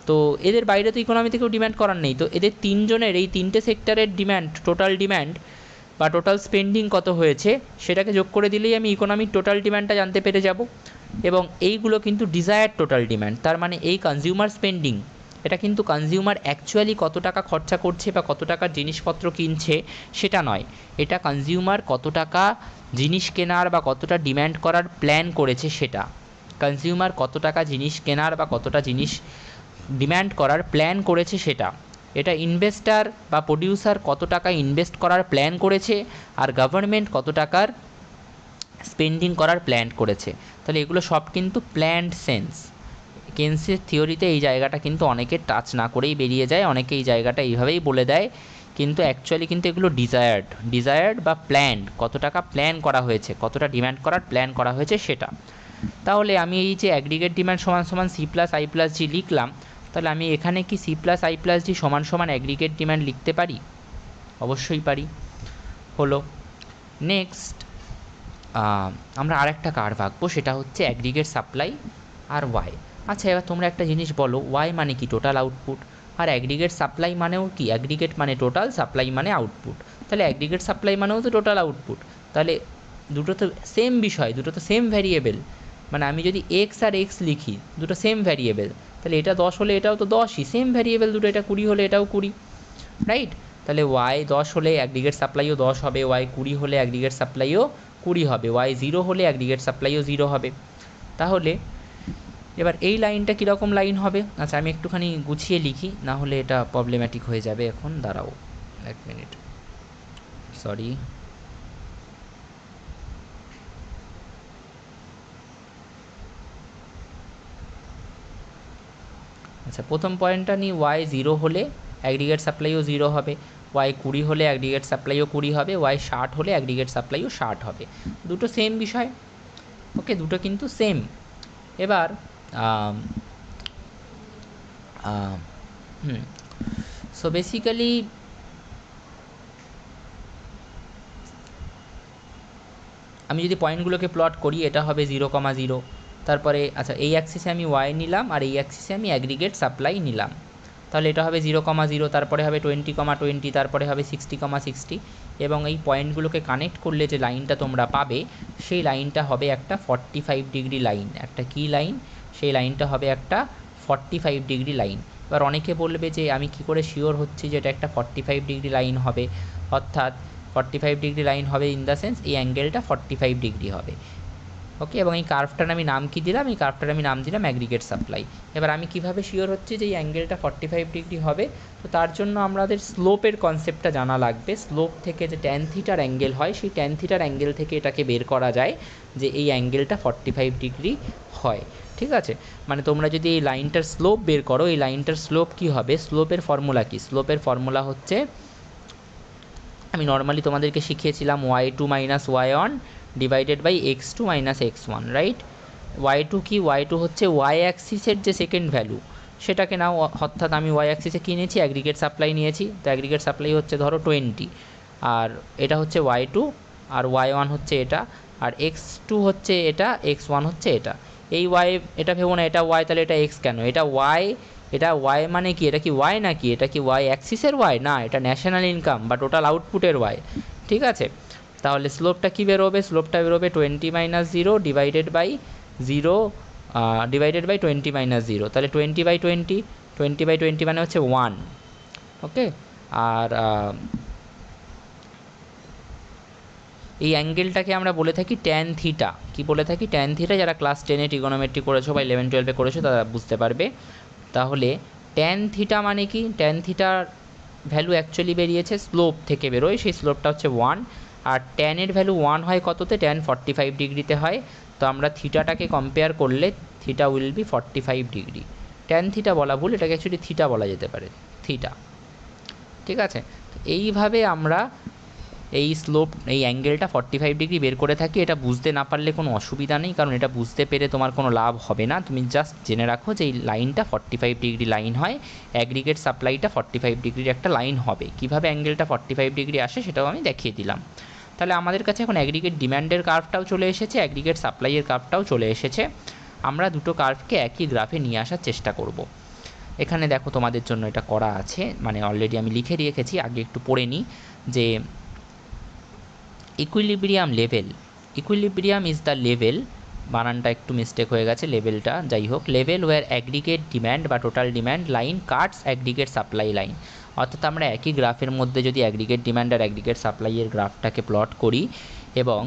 তো এদের বাইরে তো ইকোনমিতে কেউ ডিম্যান্ড করার নেই। তো এদের তিনজনের, এই তিনটে সেক্টরের ডিম্যান্ড, টোটাল ডিম্যান্ড বা টোটাল স্পেন্ডিং কত হয়েছে সেটাকে যোগ করে দিলেই আমি ইকোনমিক টোটাল ডিম্যান্ডটা জানতে পেরে যাব। এবং এইগুলো কিন্তু ডিজায়ার্ড টোটাল ডিম্যান্ড, তার মানে এই কনজিউমার স্পেন্ডিং, এটা কিন্তু কনজিউমার অ্যাকচুয়ালি কত টাকা খরচা করছে বা কত টাকার জিনিসপত্র কিনছে সেটা নয়, এটা কনজিউমার কত টাকা জিনিস কেনার বা কতটা ডিম্যান্ড করার প্ল্যান করেছে সেটা। কনজিউমার কত টাকা জিনিস কেনার বা কতটা জিনিস ডিম্যান্ড করার প্ল্যান করেছে সেটা। এটা ইনভেস্টার বা প্রডিউসার কত টাকা ইনভেস্ট করার প্ল্যান করেছে, আর গভর্নমেন্ট কত টাকার স্পেন্ডিং করার প্ল্যান করেছে। তাহলে এগুলো সব কিন্তু প্ল্যান্ড সেন্স। কেনসের থিওরিতে এই জায়গাটা কিন্তু অনেকে টাচ না করেই বেরিয়ে যায়, অনেকে এই জায়গাটা এইভাবেই বলে দেয়, কিন্তু অ্যাকচুয়ালি কিন্তু এগুলো ডিজায়ার্ড বা প্ল্যান্ড, কত টাকা প্ল্যান করা হয়েছে, কতটা ডিম্যান্ড করার প্ল্যান করা হয়েছে সেটা। তাহলে আমি এই যে অ্যাগ্রিগেট ডিম্যান্ড সমান সমান সি প্লাস আই প্লাস জি লিখলাম, তাহলে আমি এখানে কি সি প্লাস আই প্লাস জি সমান সমান অ্যাগ্রিগেট ডিম্যান্ড লিখতে পারি? অবশ্যই পারি। হলো। নেক্সট আমরা আরেকটা কার্ভ আঁকবো, সেটা হচ্ছে অ্যাগ্রিগেট সাপ্লাই আর ওয়াই। আচ্ছা, এবার তোমরা একটা জিনিস বলো, ওয়াই মানে কি? Total output. আর অ্যাগ্রিগেট সাপ্লাই মানেও কি? অ্যাগ্রিগেট মানে টোটাল, সাপ্লাই মানে আউটপুট। তাহলে অ্যাগ্রিগেট সাপ্লাই মানেও তো টোটাল আউটপুট। তাহলে দুটো তো সেম বিষয়, দুটো তো সেম ভ্যারিয়েবল। মানে আমি যদি এক্স আর এক্স লিখি, দুটো সেম ভ্যারিয়েবল, তাহলে এটা 10 হলে এটাও তো 10ই, সেম ভ্যারিয়েবল দুটো, এটা 20 হলে এটাও 20, রাইট? তাহলে ওয়াই 10 হলে অ্যাগ্রিগেট সাপ্লাইও 10 হবে, ওয়াই 20 হলে অ্যাগ্রিগেট সাপ্লাইও 20 হবে, ওয়াই 0 হলে অ্যাগ্রিগেট সাপ্লাইও 0 হবে। তাহলে এবার এই লাইনটা কীরকম লাইন হবে? আচ্ছা আমি একটুখানি গুছিয়ে লিখি, না হলে এটা প্রবলেম্যাটিক হয়ে যাবে। এখন দাঁড়াও 1 মিনিট, সরি। আচ্ছা প্রথম পয়েন্টটা নিই, ওয়াই 0 হলে অ্যাগ্রিগেট সাপ্লাইও 0 হবে, ওয়াই 20 হলে অ্যাগ্রিগেট সাপ্লাইও 20 হবে, ওয়াই 60 হলে অ্যাগ্রিগেট সাপ্লাইও 60 হবে। দুটো সেম বিষয়, ওকে, দুটো কিন্তু সেম। এবার সো বেসিক্যালি আমি যদি পয়েন্টগুলোকে প্লট করি, এটা হবে 0,0, তারপরে আচ্ছা এই অ্যাক্সিসে আমি ওয়াই নিলাম আর এই অ্যাক্সিসে আমি অ্যাগ্রিগেট সাপ্লাই নিলাম, তাহলে এটা হবে 0,0, তারপরে হবে 20,20, তারপরে হবে 60,60, এবং এই পয়েন্টগুলোকে কানেক্ট করলে যে লাইনটা তোমরা পাবে সেই লাইনটা হবে একটা 45 ডিগ্রি লাইন। একটা কি লাইন? সেই লাইনটা হবে একটা 45 ডিগ্রি লাইন। এবার অনেকে বলবে যে আমি কি করে শিওর হচ্ছি যে এটা একটা 45 ডিগ্রি লাইন হবে, অর্থাৎ 45 ডিগ্রি লাইন হবে ইন দ্য সেন্স এই অ্যাঙ্গেলটা 45 ডিগ্রি হবে, ওকে। এবং এই কার্ভটার আমি নাম কি দিলাম? এই কার্ভটার আমি নাম দিলাম অ্যাগ্রিগেট সাপ্লাই। এবার আমি কিভাবে শিওর হচ্ছি যে এই অ্যাঙ্গেলটা 45 ডিগ্রি হবে? তো তার জন্য আমাদের স্লোপের কনসেপ্টটা জানা লাগবে। স্লোপ থেকে যে ট্যান থিটার অ্যাঙ্গেল হয়, সেই ট্যান থিটার অ্যাঙ্গেল থেকে এটাকে বের করা যায় যে এই অ্যাঙ্গেলটা 45 ডিগ্রি হয়, ঠিক আছে। মানে তোমরা যদি এই লাইনটার স্লোপ বের করো, এই লাইনটার স্লোপ কি হবে? স্লোপের ফর্মুলা কি? স্লোপের ফর্মুলা হচ্ছে, আমি নর্মালি তোমাদেরকে শিখিয়েছিলাম y2 minus y1 divided by x2 minus x1, right? y2 কি? y2 হচ্ছে y অ্যাক্সিসের যে সেকেন্ড ভ্যালু সেটাকে নাও, অর্থাৎ আমি y অ্যাক্সিসে কী নিয়েছি? অ্যাগ্রিগেট সাপ্লাই নিয়েছি। তো অ্যাগ্রিগেট সাপ্লাই হচ্ছে ধরো 20, আর এটা হচ্ছে y2, আর y1 হচ্ছে এটা, আর x2 হচ্ছে এটা, x1 হচ্ছে এটা। এই y, এটা ভেবো না এটা y, তাহলে এটা x কেন? এটা y, এটা y মানে কি? এটা কি y নাকি? এটা কি y অ্যাক্সিসের y? না, এটা ন্যাশনাল ইনকাম বা টোটাল আউটপুটের y, ঠিক আছে। তাহলে স্লোপটা কী বেরোবে? স্লোপটা বেরোবে 20 minus 0 divided by 0 divided by 20 minus 0, তাহলে 20/20, 20/20 মানে হচ্ছে 1, ওকে। আর এই অ্যাঙ্গেলটাকে আমরা বলে থাকি ট্যান থিটা। কি বলে থাকি? Tan theta. যারা ক্লাস 10-এ ট্রিগোনোমেট্রি করেছো বা 11-12-এ করেছো তারা বুঝতে পারবে। তাহলে ট্যান থিটা মানে কি? ট্যান থিটার ভ্যালু অ্যাকচুয়ালি বেরিয়েছে স্লোপ থেকে বেরোয়, সেই স্লোপটা হচ্ছে 1, আর ট্যানের ভ্যালু 1 হয় কততে? ট্যান 45 ডিগ্রিতে হয়। তো আমরা থিটাটাকে কম্পেয়ার করলে theta will be 45 degree. Tan theta বলা ভুল, এটাকে অ্যাকচুয়ালি থিটা বলা যেতে পারে, থিটা, ঠিক আছে। তো এইভাবে আমরা এই স্লোপ, এই অ্যাঙ্গেলটা 45 ডিগ্রি বের করে থাকি। এটা বুঝতে না পারলে কোনো অসুবিধা নেই, কারণ এটা বুঝতে পেরে তোমার কোনো লাভ হবে না। তুমি জাস্ট জেনে রাখো যে এই লাইনটা 45 ডিগ্রি লাইন হয়, অ্যাগ্রিগেট সাপ্লাইটা 45 ডিগ্রির একটা লাইন হবে। কীভাবে অ্যাঙ্গেলটা 45 ডিগ্রি আসে সেটাও আমি দেখিয়ে দিলাম। তাহলে আমাদের কাছে এখন অ্যাগ্রিগেট ডিম্যান্ডের কার্ভটাও চলে এসেছে, অ্যাগ্রিগেট সাপ্লাইয়ের কার্ভটাও চলে এসেছে। আমরা দুটো কার্ভকে একই গ্রাফে নিয়ে আসার চেষ্টা করব। এখানে দেখো তোমাদের জন্য এটা করা আছে, মানে অলরেডি আমি লিখে রেখেছি, আগে একটু পড়ে নিই যে equilibrium level, equilibrium is the level, বানানটা একটু মিস্টেক হয়ে গেছে, লেভেলটা যাই হোক, লেভেল ওয়ার অ্যাগ্রিগেট ডিম্যান্ড বা total demand line Katz aggregate supply line. অর্থাৎ আমরা একই গ্রাফের মধ্যে যদি অ্যাগ্রিগেট ডিম্যান্ড আর অ্যাগ্রিগেট সাপ্লাইয়ের গ্রাফটাকে প্লট করি, এবং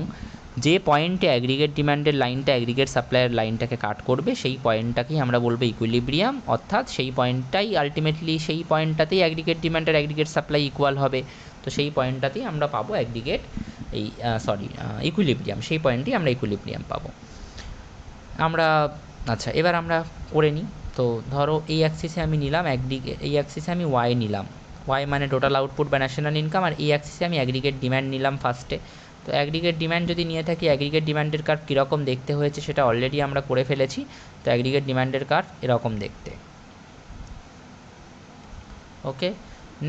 যে পয়েন্টে অ্যাগ্রিগেট ডিম্যান্ডের লাইনটা অ্যাগ্রিগেট সাপ্লাইয়ের লাইনটাকে কাট করবে সেই পয়েন্টটাকেই আমরা বলবো ইকুইলিব্রিয়াম, অর্থাৎ সেই পয়েন্টটাই আলটিমেটলি, সেই পয়েন্টটাতেই অ্যাগ্রিগেট ডিম্যান্ড আর অ্যাগ্রিগেট সাপ্লাই ইকুয়াল হবে। তো সেই পয়েন্টটাতেই আমরা পাবো অ্যাগ্রিগেট ইকুইলিব্রিয়াম, সেই পয়েন্টেই আমরা ইকুইলিব্রিয়াম পাবো আমরা। আচ্ছা এবার আমরা করে নিই। তো ধরো এই অ্যাক্সিসে আমি নিলাম এই অ্যাক্সিসে আমি ওয়াই নিলাম, ওয়াই মানে টোটাল আউটপুট বা ন্যাশনাল ইনকাম, আর এই অ্যাক্সিসে আমি অ্যাগ্রিগেট ডিম্যান্ড নিলাম ফার্স্টে। তো অ্যাগ্রিগেট ডিম্যান্ড যদি নিয়ে থাকি, অ্যাগ্রিগেট ডিম্যান্ডের কার্ভ কীরকম দেখতে হয়েছে সেটা অলরেডি আমরা করে ফেলেছি। তো অ্যাগ্রিগেট ডিম্যান্ডের কার্ভ এরকম দেখতে, ওকে।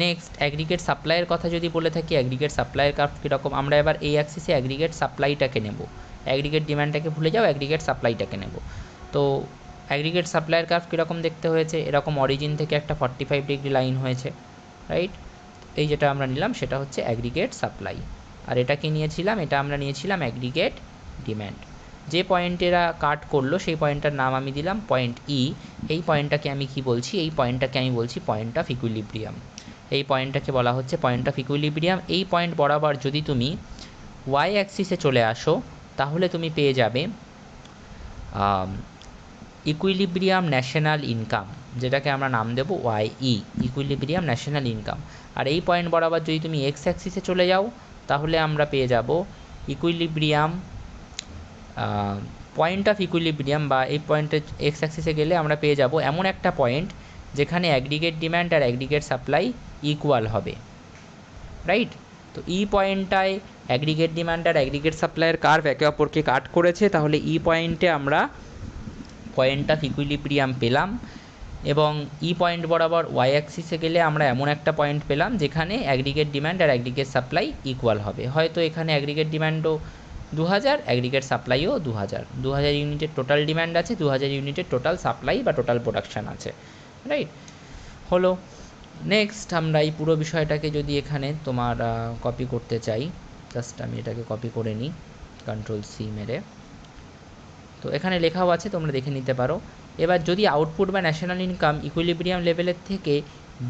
নেক্সট অ্যাগ্রিগেট সাপ্লাইয়ের কথা যদি বলে থাকি, অ্যাগ্রিগেট সাপ্লাইয়ের কার্ভ কীরকম? আমরা এবার এই অ্যাক্সিসে অ্যাগ্রিগেট সাপ্লাইটাকে নেব, অ্যাগ্রিগেট ডিম্যান্ডটাকে ভুলে যাও, অ্যাগ্রিগেট সাপ্লাইটাকে নেব। তো অ্যাগ্রিগেট সাপ্লাইয়ের কার্ভ কীরকম দেখতে হয়েছে? এরকম অরিজিন থেকে একটা 45 ডিগ্রি লাইন হয়েছে, রাইট? এই যেটা আমরা নিলাম সেটা হচ্ছে অ্যাগ্রিগেট সাপ্লাই, আর এটা কি নিয়েছিলাম? এটা আমরা নিয়েছিলাম অ্যাগ্রিগেট ডিম্যান্ড। যে পয়েন্টেরা কাট করলো সেই পয়েন্টটার নাম আমি দিলাম পয়েন্ট ই। এই পয়েন্টটাকে আমি কি বলছি? এই পয়েন্টটাকে আমি বলছি পয়েন্ট অফ ইকুইলিব্রিয়াম। এই পয়েন্টটাকে বলা হচ্ছে পয়েন্ট অফ ইকুইলিব্রিয়াম। এই পয়েন্ট বরাবর যদি তুমি ওয়াই অ্যাক্সিসে চলে আসো তাহলে তুমি পেয়ে যাবে ইকুইলিব্রিয়াম ন্যাশনাল ইনকাম, যেটাকে আমরা নাম দেবো ওয়াই ইকুইলিব্রিয়াম ন্যাশনাল ইনকাম। আর এই পয়েন্ট বরাবর যদি তুমি এক্স অ্যাক্সিসে চলে যাও তাহলে আমরা পেয়ে যাব ইকুইলিব্রিয়াম পয়েন্ট অফ ইকুইলিব্রিয়াম, বা এই পয়েন্টে এক্স অ্যাক্সিসে গেলে আমরা পেয়ে যাব এমন একটা পয়েন্ট যেখানে অ্যাগ্রিগেট ডিম্যান্ড আর অ্যাগ্রিগেট সাপ্লাই ইকুয়াল হবে, রাইট। তো পয়েন্টটায় অ্যাগ্রিগেট ডিম্যান্ড আর অ্যাগ্রিগেট সাপ্লাইয়ের কার্ভ একে অপরকে কাট করেছে, তাহলে পয়েন্টে আমরা পয়েন্ট অফ ইকুইলিব্রিয়াম পেলাম। এবং পয়েন্ট বরাবর ওয়াই অ্যাক্সিসে গেলে আমরা এমন একটা পয়েন্ট পেলাম যেখানে অ্যাগ্রিগেট ডিম্যান্ড আর অ্যাগ্রিগেট সাপ্লাই ইকুয়াল হবে। হয়তো এখানে অ্যাগ্রিগেট ডিম্যান্ডও 2000, অ্যাগ্রিগেট সাপ্লাইও 2000 ইউনিটের টোটাল ডিম্যান্ড আছে, 2000 ইউনিটের টোটাল সাপ্লাই বা টোটাল প্রোডাকশান আছে, রাইট। হলো। নেক্সট আমরা এই পুরো বিষয়টাকে যদি এখানে তোমার কপি করতে চাই, জাস্ট আমি এটাকে কপি করে নিই Ctrl+C মেরে। তো এখানে লেখাও আছে, তোমরা দেখে নিতে পারো। এবার যদি আউটপুট বা ন্যাশনাল ইনকাম ইকুইলিব্রিয়াম লেভেলের থেকে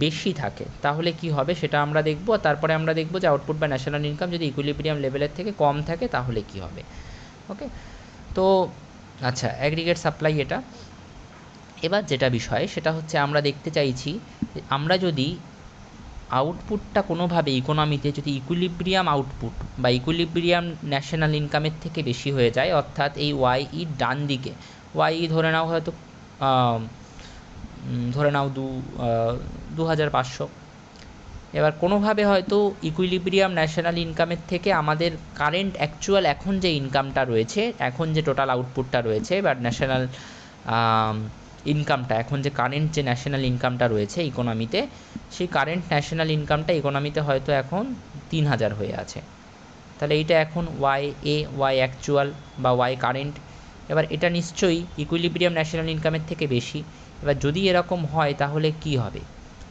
বেশি থাকে তাহলে কি হবে সেটা আমরা দেখব। তারপরে আমরা দেখব যে আউটপুট বা ন্যাশনাল ইনকাম যদি ইকুইলিব্রিয়াম লেভেলের থেকে কম থাকে তাহলে কি হবে। ওকে, তো আচ্ছা, অ্যাগ্রিগেট সাপ্লাই এটা। এবার যেটা বিষয় সেটা হচ্ছে আমরা দেখতে চাইছি আমরা যদি আউটপুটটা কোনোভাবে ইকোনমিতে যদি ইকুইলিব্রিয়াম আউটপুট বা ইকুইলিব্রিয়াম ন্যাশনাল ইনকামের থেকে বেশি হয়ে যায়, অর্থাৎ এই ওয়াই ডান দিকে ওয়াই ধরে নাও হয়তো ধরে নাও 2500। এবার কোনোভাবে হয়তো ইকুইলিব্রিয়াম ন্যাশনাল ইনকামের থেকে আমাদের কারেন্ট অ্যাকচুয়াল এখন যে ইনকামটা রয়েছে, এখন যে টোটাল আউটপুটটা রয়েছে বা ন্যাশনাল ইনকামটা, এখন যে কারেন্ট যে ন্যাশনাল ইনকামটা রয়েছে ইকোনমিতে, সেই কারেন্ট ন্যাশনাল ইনকামটা ইকোনমিতে হয়তো এখন 3000 হয়ে আছে। তাহলে এইটা এখন ওয়াই অ্যাকচুয়াল বা ওয়াই কারেন্ট। এবার এটা নিশ্চয়ই ইকুইলিব্রিয়াম ন্যাশনাল ইনকামের থেকে বেশি। এবার যদি এরকম হয় তাহলে কি হবে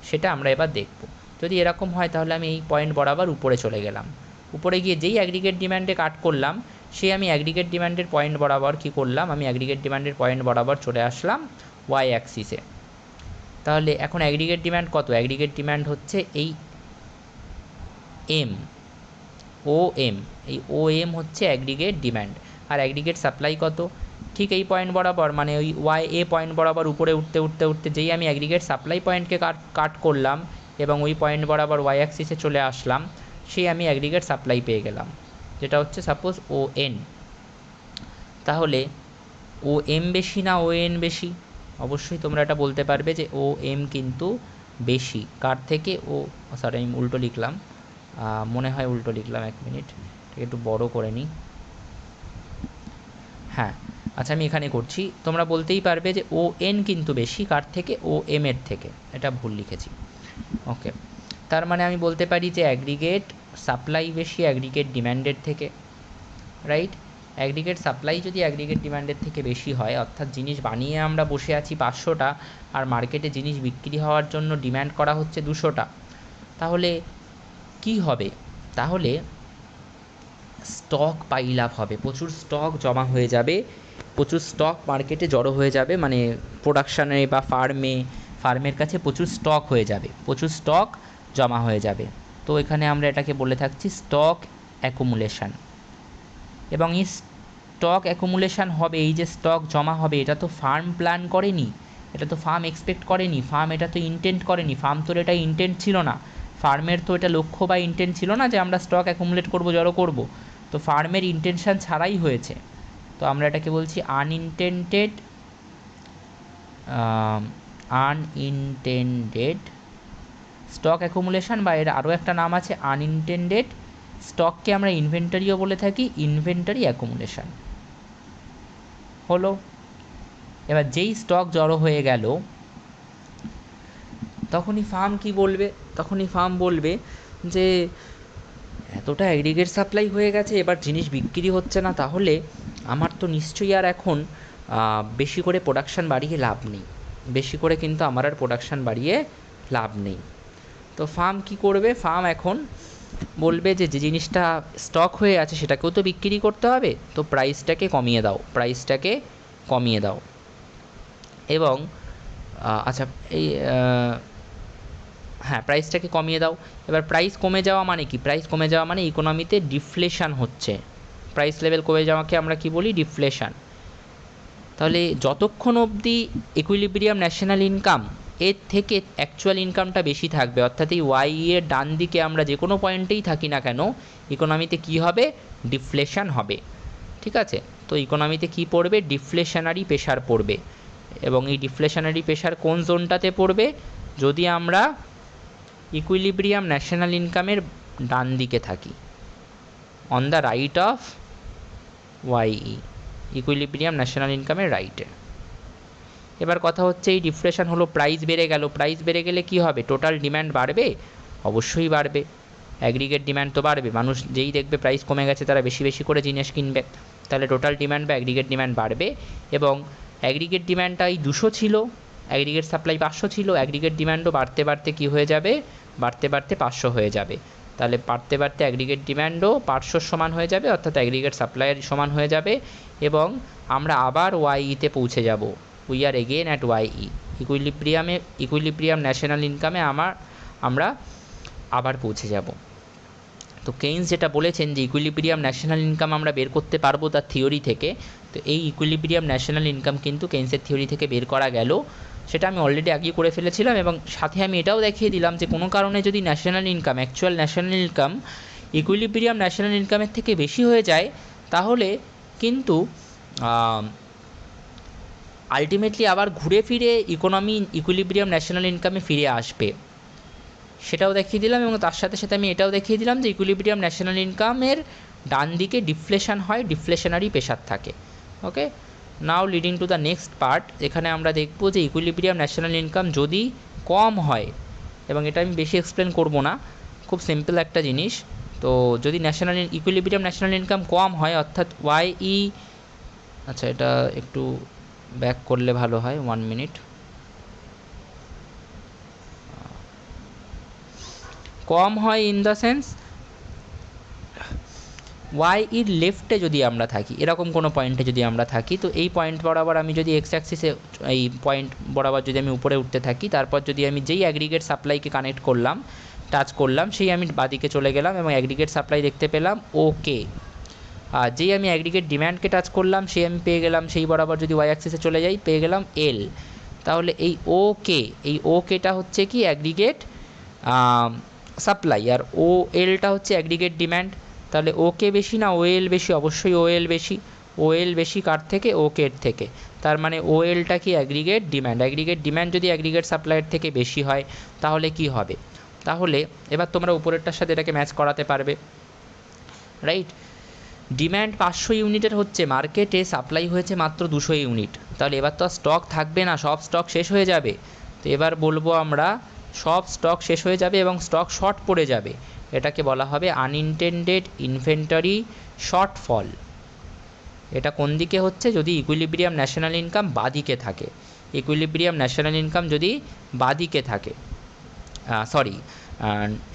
সেটা আমরা এবার দেখব। যদি এরকম হয় তাহলে আমি এই পয়েন্ট বরাবর উপরে চলে গেলাম। উপরে গিয়ে যেই অ্যাগ্রিগেট ডিম্যান্ডে কাট করলাম সেই আমি অ্যাগ্রিগেট ডিম্যান্ডের পয়েন্ট বরাবর কী করলাম, আমি অ্যাগ্রিগেট ডিম্যান্ডের পয়েন্ট বরাবর চলে আসলাম ওয়াই অ্যাক্সিসে। তাহলে এখন অ্যাগ্রিগেট ডিম্যান্ড কত? অ্যাগ্রিগেট ডিম্যান্ড হচ্ছে এই ও এম হচ্ছে অ্যাগ্রিগেট ডিম্যান্ড। আর অ্যাগ্রিগেট সাপ্লাই কত? ঠিক এই পয়েন্ট বরাবর, মানে ওই ওয়াই পয়েন্ট বরাবর উপরে উঠতে যেই আমি অ্যাগ্রিগেট সাপ্লাই পয়েন্টকে কাট করলাম এবং ওই পয়েন্ট বরাবর ওয়াই অ্যাক্সিসে চলে আসলাম, সেই আমি অ্যাগ্রিগেট সাপ্লাই পেয়ে গেলাম, যেটা হচ্ছে সাপোজ ON। তাহলে OM বেশি না ON বেশি? অবশ্যই তোমরা এটা বলতে পারবে যে OM কিন্তু বেশি। কার থেকে? সরি, আমি উল্টো লিখলাম, মনে হয় উল্টো লিখলাম, এক মিনিট, একটু বড় করে নিই। হ্যাঁ, আচ্ছা, আমি এখানে করছি। তোমরা বলতেই পারবে যে ON কিন্তু বেশি, কার থেকে? OM এর থেকে। এটা ভুল লিখেছি। ওকে, তার মানে আমি বলতে পারি যে অ্যাগ্রিগেট সাপ্লাই বেশি অ্যাগ্রিগেট ডিম্যান্ডের থেকে, রাইট। অ্যাগ্রিগেট সাপ্লাই যদি অ্যাগ্রিগেট ডিম্যান্ডের থেকে বেশি হয়, অর্থাৎ জিনিস বানিয়ে আমরা বসে আছি 500টা আর মার্কেটে জিনিস বিক্রি হওয়ার জন্য ডিম্যান্ড করা হচ্ছে 200টা, তাহলে কি হবে? তাহলে স্টক পাইল আপ হবে, প্রচুর স্টক জমা হয়ে যাবে, প্রচুর স্টক মার্কেটে জড়ো হয়ে যাবে, মানে প্রোডাকশানে বা ফার্মের কাছে প্রচুর স্টক হয়ে যাবে, প্রচুর স্টক জমা হয়ে যাবে। তো এখানে আমরা এটাকে বলে থাকছি স্টক অ্যাকুমুলেশন। এবং এই স্টক অ্যাকুমুলেশন হবে, এই যে স্টক জমা হবে, এটা তো ফার্ম প্ল্যান করেনি, এটা তো ফার্ম এক্সপেক্ট করেনি, ফার্ম এটা তো ইন্টেন্ট করেনি, ফার্ম তো এটা ইন্টেন্ট ছিল না, ফার্মের তো এটা লক্ষ্য বা ইন্টেন্ট ছিল না যে আমরা স্টক অ্যাকুমুলেট করবো, জড়ো করবো। তো ফার্মের ইন্টেনশান ছাড়াই হয়েছে। তো আমরা এটাকে বলছি আনইনটেন্ডেড স্টক অ্যাকুমুলেশন, বা এর আরও একটা নাম আছে আনইনটেন্ডেড স্টককে আমরা ইনভেন্টারিও বলে থাকি, ইনভেন্টারি অ্যাকুমুলেশন হলো। এবার যেই স্টক জড়ো হয়ে গেল তখনই ফার্ম কি বলবে? তখনই ফার্ম বলবে যে এতটা অ্যাগ্রিগেট সাপ্লাই হয়ে গেছে, এবার জিনিস বিক্রি হচ্ছে না, তাহলে আমার তো নিশ্চয়ই আর এখন বেশি করে প্রোডাকশান বাড়িয়ে লাভ নেই, বেশি করে কিন্তু আমার আর প্রোডাকশান বাড়িয়ে লাভ নেই। তো ফার্ম কি করবে? ফার্ম এখন বলবে যে যে জিনিসটা স্টক হয়ে আছে সেটাকেও তো বিক্রি করতে হবে, তো প্রাইসটাকে কমিয়ে দাও। এবং আচ্ছা, এই হ্যাঁ, প্রাইসটাকে কমিয়ে দাও। এবার প্রাইস কমে যাওয়া মানে কি? প্রাইস কমে যাওয়া মানে ইকোনমিতে ডিফ্লেশন হচ্ছে। প্রাইস লেভেল কমে যাওয়াকে আমরা কি বলি? ডিফ্লেশন। তাহলে যতক্ষণ অবধি ইকুইলিব্রিয়াম ন্যাশনাল ইনকাম এর থেকে অ্যাকচুয়াল ইনকামটা বেশি থাকবে, অর্থাৎ এই ওয়াই এর ডান দিকে আমরা যে কোনো পয়েন্টেই থাকি না কেন, ইকোনমিতে কী হবে? ডিফ্লেশন হবে। ঠিক আছে? তো ইকোনমিতে কী পড়বে? ডিফ্লেশনারি প্রেশার পড়বে। এবং এই ডিফ্লেশনারি প্রেশার কোন জোনটাতে পড়বে? যদি আমরা ইকুইলিব্রিয়াম ন্যাশনাল ইনকামের ডান দিকে থাকি, on the right of Y E, equilibrium national ইনকামের রাইটে। এবার কথা হচ্ছে, এই ডিফ্লেশন হলো, প্রাইস বেড়ে গেল। প্রাইস বেড়ে গেলে কি হবে? টোটাল ডিম্যান্ড বাড়বে? অবশ্যই বাড়বে। অ্যাগ্রিগেট ডিম্যান্ড তো বাড়বে, মানুষ যেই দেখবে প্রাইস কমে গেছে তারা বেশি বেশি করে জিনিস কিনবে, তাহলে টোটাল ডিম্যান্ড বা অ্যাগ্রিগেট ডিম্যান্ড বাড়বে। এবং অ্যাগ্রিগেট ডিম্যান্ডটা এই 200 ছিল, অ্যাগ্রিগেট সাপ্লাই 500 ছিল, অ্যাগ্রিগেট ডিম্যান্ডও বাড়তে বাড়তে কী হয়ে যাবে? বাড়তে বাড়তে 500 হয়ে যাবে। তাহলে বাড়তে বাড়তে অ্যাগ্রিগেট ডিম্যান্ডও 500 সমান হয়ে যাবে, অর্থাৎ অ্যাগ্রিগেট সাপ্লাইয়ের সমান হয়ে যাবে। এবং আমরা আবার ওয়াইইতে পৌঁছে যাব। We are again at Y E, equilibrium national ইনকামে আমরা আবার পৌঁছে যাব। তো কেইন্স যেটা বলেছেন যে ইকুইলিব্রিয়াম ন্যাশনাল ইনকাম আমরা বের করতে পারবো তার থিওরি থেকে, তো এই ইকুইলিব্রিয়াম ন্যাশনাল ইনকাম কিন্তু কেইন্সের থিওরি থেকে বের করা গেল। সেটা আমি অলরেডি আগেই করে ফেলেছিলাম, এবং সাথে আমি এটাও দেখিয়ে দিলাম যে কোনো কারণে যদি national income, actual national income equilibrium national ইনকামের থেকে বেশি হয়ে যায়, তাহলে কিন্তু আলটিমেটলি আবার ঘুরে ফিরে ইকোনমি ইকুইলিব্রিয়াম ন্যাশনাল ইনকামে ফিরে আসবে। সেটাও দেখিয়ে দিলাম, এবং তার সাথে সাথে আমি এটাও দেখিয়ে দিলাম যে ইকুইলিব্রিয়াম ন্যাশনাল ইনকামের ডান দিকে ডিফ্লেশন হয়, ডিফ্লেশনারি প্রেশার থাকে। Okay, now leading to the next part. এখানে আমরা দেখব যে ইকুইলিব্রিয়াম ন্যাশনাল ইনকাম যদি কম হয়, এবং এটা আমি বেশি এক্সপ্লেন করব না, খুব সিম্পল একটা জিনিস। তো যদি ইকুইলিব্রিয়াম ন্যাশনাল ইনকাম কম হয়, অর্থাৎ ওয়াইই, আচ্ছা এটা একটু ব্যাক করলে ভালো হয়, 1 মিনিট। কম হয় ইন দ্য সেন্স ওয়াই এর লেফটে যদি আমরা থাকি, এরকম কোনো পয়েন্টে যদি আমরা থাকি, তো এই পয়েন্ট বরাবর আমি যদি এক্স অ্যাক্সিসে, এই পয়েন্ট বরাবর যদি আমি উপরে উঠতে থাকি, তারপর যদি আমি যেই অ্যাগ্রিগেট সাপ্লাইকে কানেক্ট করলাম, টাচ করলাম, সেই আমি বাদিকে চলে গেলাম এবং অ্যাগ্রিগেট সাপ্লাই দেখতে পেলাম ওকে। আর যেই আমি অ্যাগ্রিগেট ডিম্যান্ডকে টাচ করলাম, সেই আমি পেয়ে গেলাম, সেই বরাবর যদি ওয়াই অ্যাক্সিসে চলে যাই, পেয়ে গেলাম এল। তাহলে এই ওকেটা হচ্ছে কি? অ্যাগ্রিগেট সাপ্লাই, আর ও এলটা হচ্ছে অ্যাগ্রিগেট ডিম্যান্ড। তাহলে ওকে বেশি না ওএল বেশি? অবশ্যই ওএল বেশি। ওএল বেশি কার থেকে? ওকের থেকে। তার মানে ওএলটা কি? Aggregate demand. অ্যাগ্রিগেট ডিম্যান্ড যদি অ্যাগ্রিগেট সাপ্লাইয়ের থেকে বেশি হয়, তাহলে কি হবে? তাহলে এবার তোমরা উপরেরটার সাথে এটাকে ম্যাচ করাতে পারবে, রাইট? ডিম্যান্ড 500 ইউনিটের হচ্ছে, মার্কেটে সাপ্লাই হয়েছে মাত্র 200 ইউনিট। তাহলে এবার তো স্টক থাকবে না, সব স্টক শেষ হয়ে যাবে। তো এবার বলবো আমরা, সব স্টক শেষ হয়ে যাবে এবং স্টক শর্ট পড়ে যাবে। এটাকে বলা হবে আনইনটেন্ডেড ইনভেন্টরি শর্টফল। এটা কোন দিকে হচ্ছে? যদি ইকুইলিব্রিয়াম ন্যাশনাল ইনকাম বাদিকে থাকে। ইকুইলিব্রিয়াম ন্যাশনাল ইনকাম যদি বাদিকে থাকে, সরি,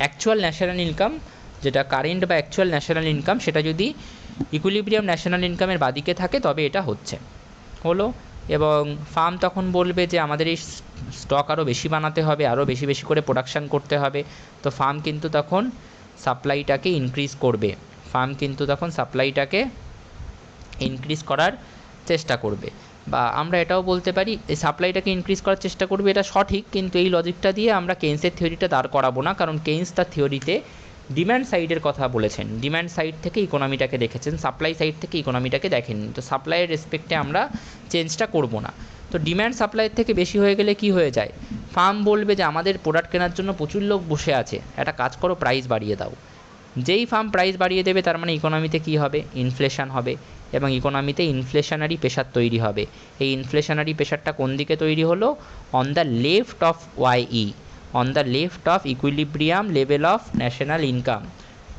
অ্যাকচুয়াল ন্যাশনাল ইনকাম, যেটা কারেন্ট বা অ্যাকচুয়াল ন্যাশনাল ইনকাম, সেটা যদি ইকুইলিব্রিয়াম ন্যাশনাল ইনকামের বাদিকে থাকে, তবে এটা হলো। এবং ফার্ম তখন বলবে যে আমাদের এই স্টক আরও বেশি বানাতে হবে, আরও বেশি বেশি করে প্রোডাকশান করতে হবে। তো ফার্ম কিন্তু তখন সাপ্লাইটাকে ইনক্রিজ করবে, ইনক্রিজ করার চেষ্টা করবে। বা আমরা এটাও বলতে পারি, এই সাপ্লাইটাকে ইনক্রিজ করার চেষ্টা করবে, এটা সঠিক, কিন্তু এই লজিকটা দিয়ে আমরা কেইন্সের থিওরিটা দাঁড় করাবো না, কারণ কেইন্স তার থিওরিতে ডিম্যান্ড সাইডের কথা বলেছেন, ডিম্যান্ড সাইড থেকে ইকোনমিটাকে দেখেছেন, সাপ্লাই সাইড থেকে ইকোনমিটাকে দেখেননি। তো সাপ্লাইয়ের রেসপেক্টে আমরা চেঞ্জটা করব না। তো ডিম্যান্ড সাপ্লাইয়ের থেকে বেশি হয়ে গেলে কি হয়ে যায়? ফার্ম বলবে যে আমাদের প্রোডাক্ট কেনার জন্য প্রচুর লোক বসে আছে, একটা কাজ করো, প্রাইস বাড়িয়ে দাও। যেই ফার্ম প্রাইস বাড়িয়ে দেবে, তার মানে ইকোনমিতে কী হবে? ইনফ্লেশন হবে, এবং ইকোনমিতে ইনফ্লেশনারি প্রেশার তৈরি হবে। এই ইনফ্লেশনারি প্রেশারটা কোন দিকে তৈরি হলো? On the left of Y E, on the left of equilibrium level of national income.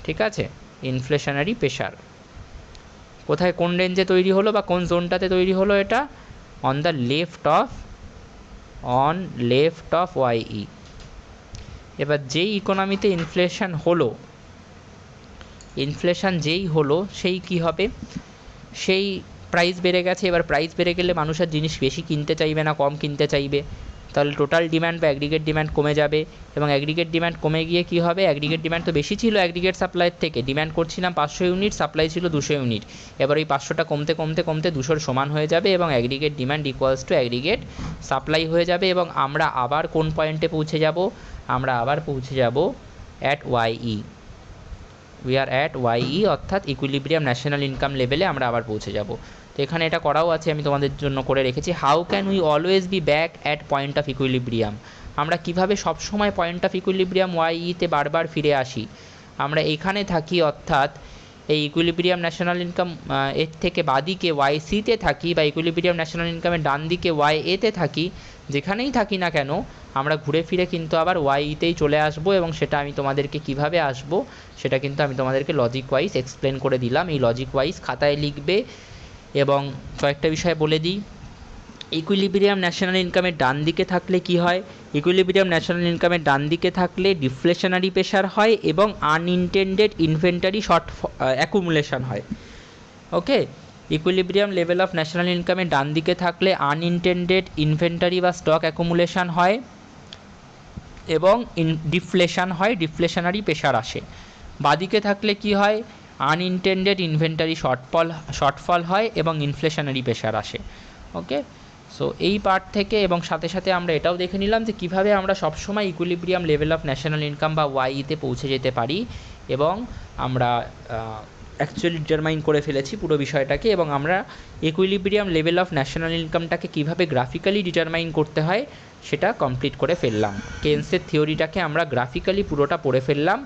ঠিক আছে? ইনফ্লেশনারি প্রেশার কোথায়, কোন রেঞ্জে তৈরি হলো বা কোন জোনটাতে তৈরি হলো? এটা অন দ্য লেফট অফ ওয়াইই। এবার যেই ইকোনমিতে ইনফ্লেশন যেই হলো, সেই কি হবে? সেই প্রাইস বেড়ে গেছে। এবার প্রাইস বেড়ে গেলে মানুষ আর জিনিস বেশি কিনতে চাইবে না, কম কিনতে চাইবে। তাহলে টোটাল ডিম্যান্ড বা অ্যাগ্রিগেট ডিম্যান্ড কমে যাবে, এবং অ্যাগ্রিগেট ডিম্যান্ড কমে গিয়ে কী হবে, অ্যাগ্রিগেট ডিম্যান্ড তো বেশি ছিল অ্যাগ্রিগেট সাপ্লাইয়ের থেকে, ডিম্যান্ড করছিলাম 500 ইউনিট, সাপ্লাই ছিল 200 ইউনিট, এবার ওই 500টা কমতে কমতে কমতে 200-র সমান হয়ে যাবে এবং aggregate demand equals to aggregate supply হয়ে যাবে, এবং আমরা আবার কোন পয়েন্টে পৌঁছে যাব, আমরা আবার পৌঁছে যাব at Y we are at Y অর্থাৎ ইকুইলিব্রিয়াম ন্যাশনাল ইনকাম লেভেলে আমরা আবার পৌঁছে যাব। তো এখানে এটা করাও আছে, আমি তোমাদের জন্য করে রেখেছি। How can we always be back at point of equilibrium, আমরা কিভাবে সবসময় পয়েন্ট অফ ইকুইলিব্রিয়াম ওয়াইতে বারবার ফিরে আসি, আমরা এখানে থাকি অর্থাৎ এই ইকুইলিব্রিয়াম ন্যাশনাল ইনকাম এর থেকে বাদিকে ওয়াই সিতে থাকি, বা ইকুইলিব্রিয়াম ন্যাশনাল ইনকামের ডান দিকে ওয়াই এতে থাকি, যেখানেই থাকি না কেন আমরা ঘুরে ফিরে কিন্তু আবার ওয়াইতেই চলে আসবো, এবং সেটা আমি তোমাদেরকে কিভাবে আসবো সেটা কিন্তু আমি তোমাদেরকে লজিক ওয়াইজ এক্সপ্লেন করে দিলাম। এই লজিক ওয়াইজ খাতায় লিখবে, এবং কয়েকটা বিষয় বলে দিই। ইকুইলিব্রিয়াম ন্যাশনাল ইনকামের ডান দিকে থাকলে কি হয়, ইকুইলিব্রিয়াম ন্যাশনাল ইনকামের ডান দিকে থাকলে ডিফ্লেশনারি প্রেশার হয় এবং আনইনটেন্ডেড ইনভেন্টারি শর্ট অ্যাকুমুলেশন হয়। ওকে, ইকুইলিব্রিয়াম লেভেল অফ ন্যাশনাল ইনকামের ডান দিকে থাকলে আনইনটেন্ডেড ইনভেন্টারি বা স্টক অ্যাকুমুলেশন হয় এবং ডিফ্লেশন হয়, ডিফ্লেশনারি প্রেশার আসে। বাদিকে থাকলে কি হয়, আনইনটেন্ডেড ইনভেন্টারি শর্টফল হয় এবং ইনফ্লেশনারি প্রেশার আসে। ওকে, সো এই পার্ট থেকে এবং সাথে সাথে আমরা এটাও দেখে নিলাম যে কীভাবে আমরা সবসময় equilibrium level of national income বা ওয়াইতে পৌঁছে যেতে পারি, এবং আমরা অ্যাকচুয়ালি ডিটারমাইন করে ফেলেছি পুরো বিষয়টাকে, এবং আমরা ইকুইলিব্রিয়াম লেভেল অফ ন্যাশনাল ইনকামটাকে কীভাবে গ্রাফিক্যালি ডিটারমাইন করতে হয় সেটা কমপ্লিট করে ফেললাম। কেন্সের থিওরিটাকে আমরা গ্রাফিক্যালি পুরোটা পড়ে ফেললাম।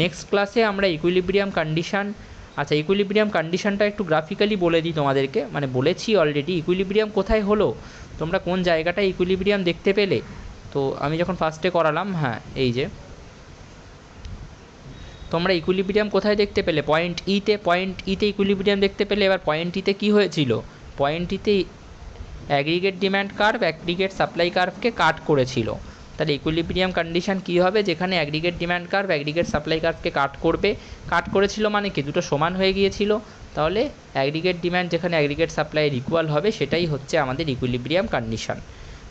নেক্সট ক্লাসে আমরা ইকুইলিব্রিয়াম কন্ডিশন, আচ্ছা ইকুইলিব্রিয়াম কন্ডিশনটা একটু গ্রাফিক্যালি বলে দিই তোমাদেরকে, মানে বলেছি অলরেডি। ইকুইলিব্রিয়াম কোথায় হলো, তোমরা কোন জায়গাটায় ইকুইলিব্রিয়াম দেখতে পেলে, তো আমি যখন ফার্স্টে করালাম, হ্যাঁ এই যে তোমরা ইকুইলিব্রিয়াম কোথায় দেখতে পেলে, পয়েন্ট ইতে ইকুইলিব্রিয়াম দেখতে পেলে। এবার পয়েন্ট ইতে কী হয়েছিল, পয়েন্ট ইতে aggregate demand curve aggregate supply কার্ভকে কাট করেছিল। তাহলে ইকুইলিব্রিয়াম কন্ডিশন কী হবে, যেখানে aggregate demand curve aggregate supply কার্ভকে কাট করবে, কাট করেছিল মানে কি দুটো সমান হয়ে গিয়েছিল, তাহলে অ্যাগ্রিগেট ডিম্যান্ড যেখানে অ্যাগ্রিগেট সাপ্লাইয়ের ইকুয়াল হবে সেটাই হচ্ছে আমাদের ইকুইলিব্রিয়াম কন্ডিশন,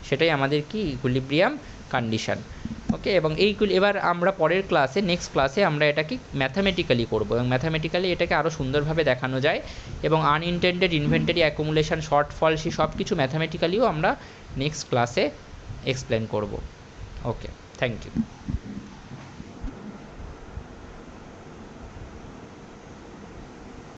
সেটাই আমাদের কি ইকুইলিব্রিয়াম কন্ডিশন। ওকে, এবং এবার আমরা পরের ক্লাসে, নেক্সট ক্লাসে আমরা এটাকে ম্যাথামেটিক্যালি করবো, এবং ম্যাথামেটিক্যালি এটাকে আরও সুন্দরভাবে দেখানো যায়, এবং আনইনটেন্ডেড ইনভেন্টারি অ্যাকুমুলেশন শর্টফল সেই সব কিছু ম্যাথামেটিক্যালিও আমরা নেক্সট ক্লাসে এক্সপ্লেন করব। ওকে, থ্যাংক ইউ।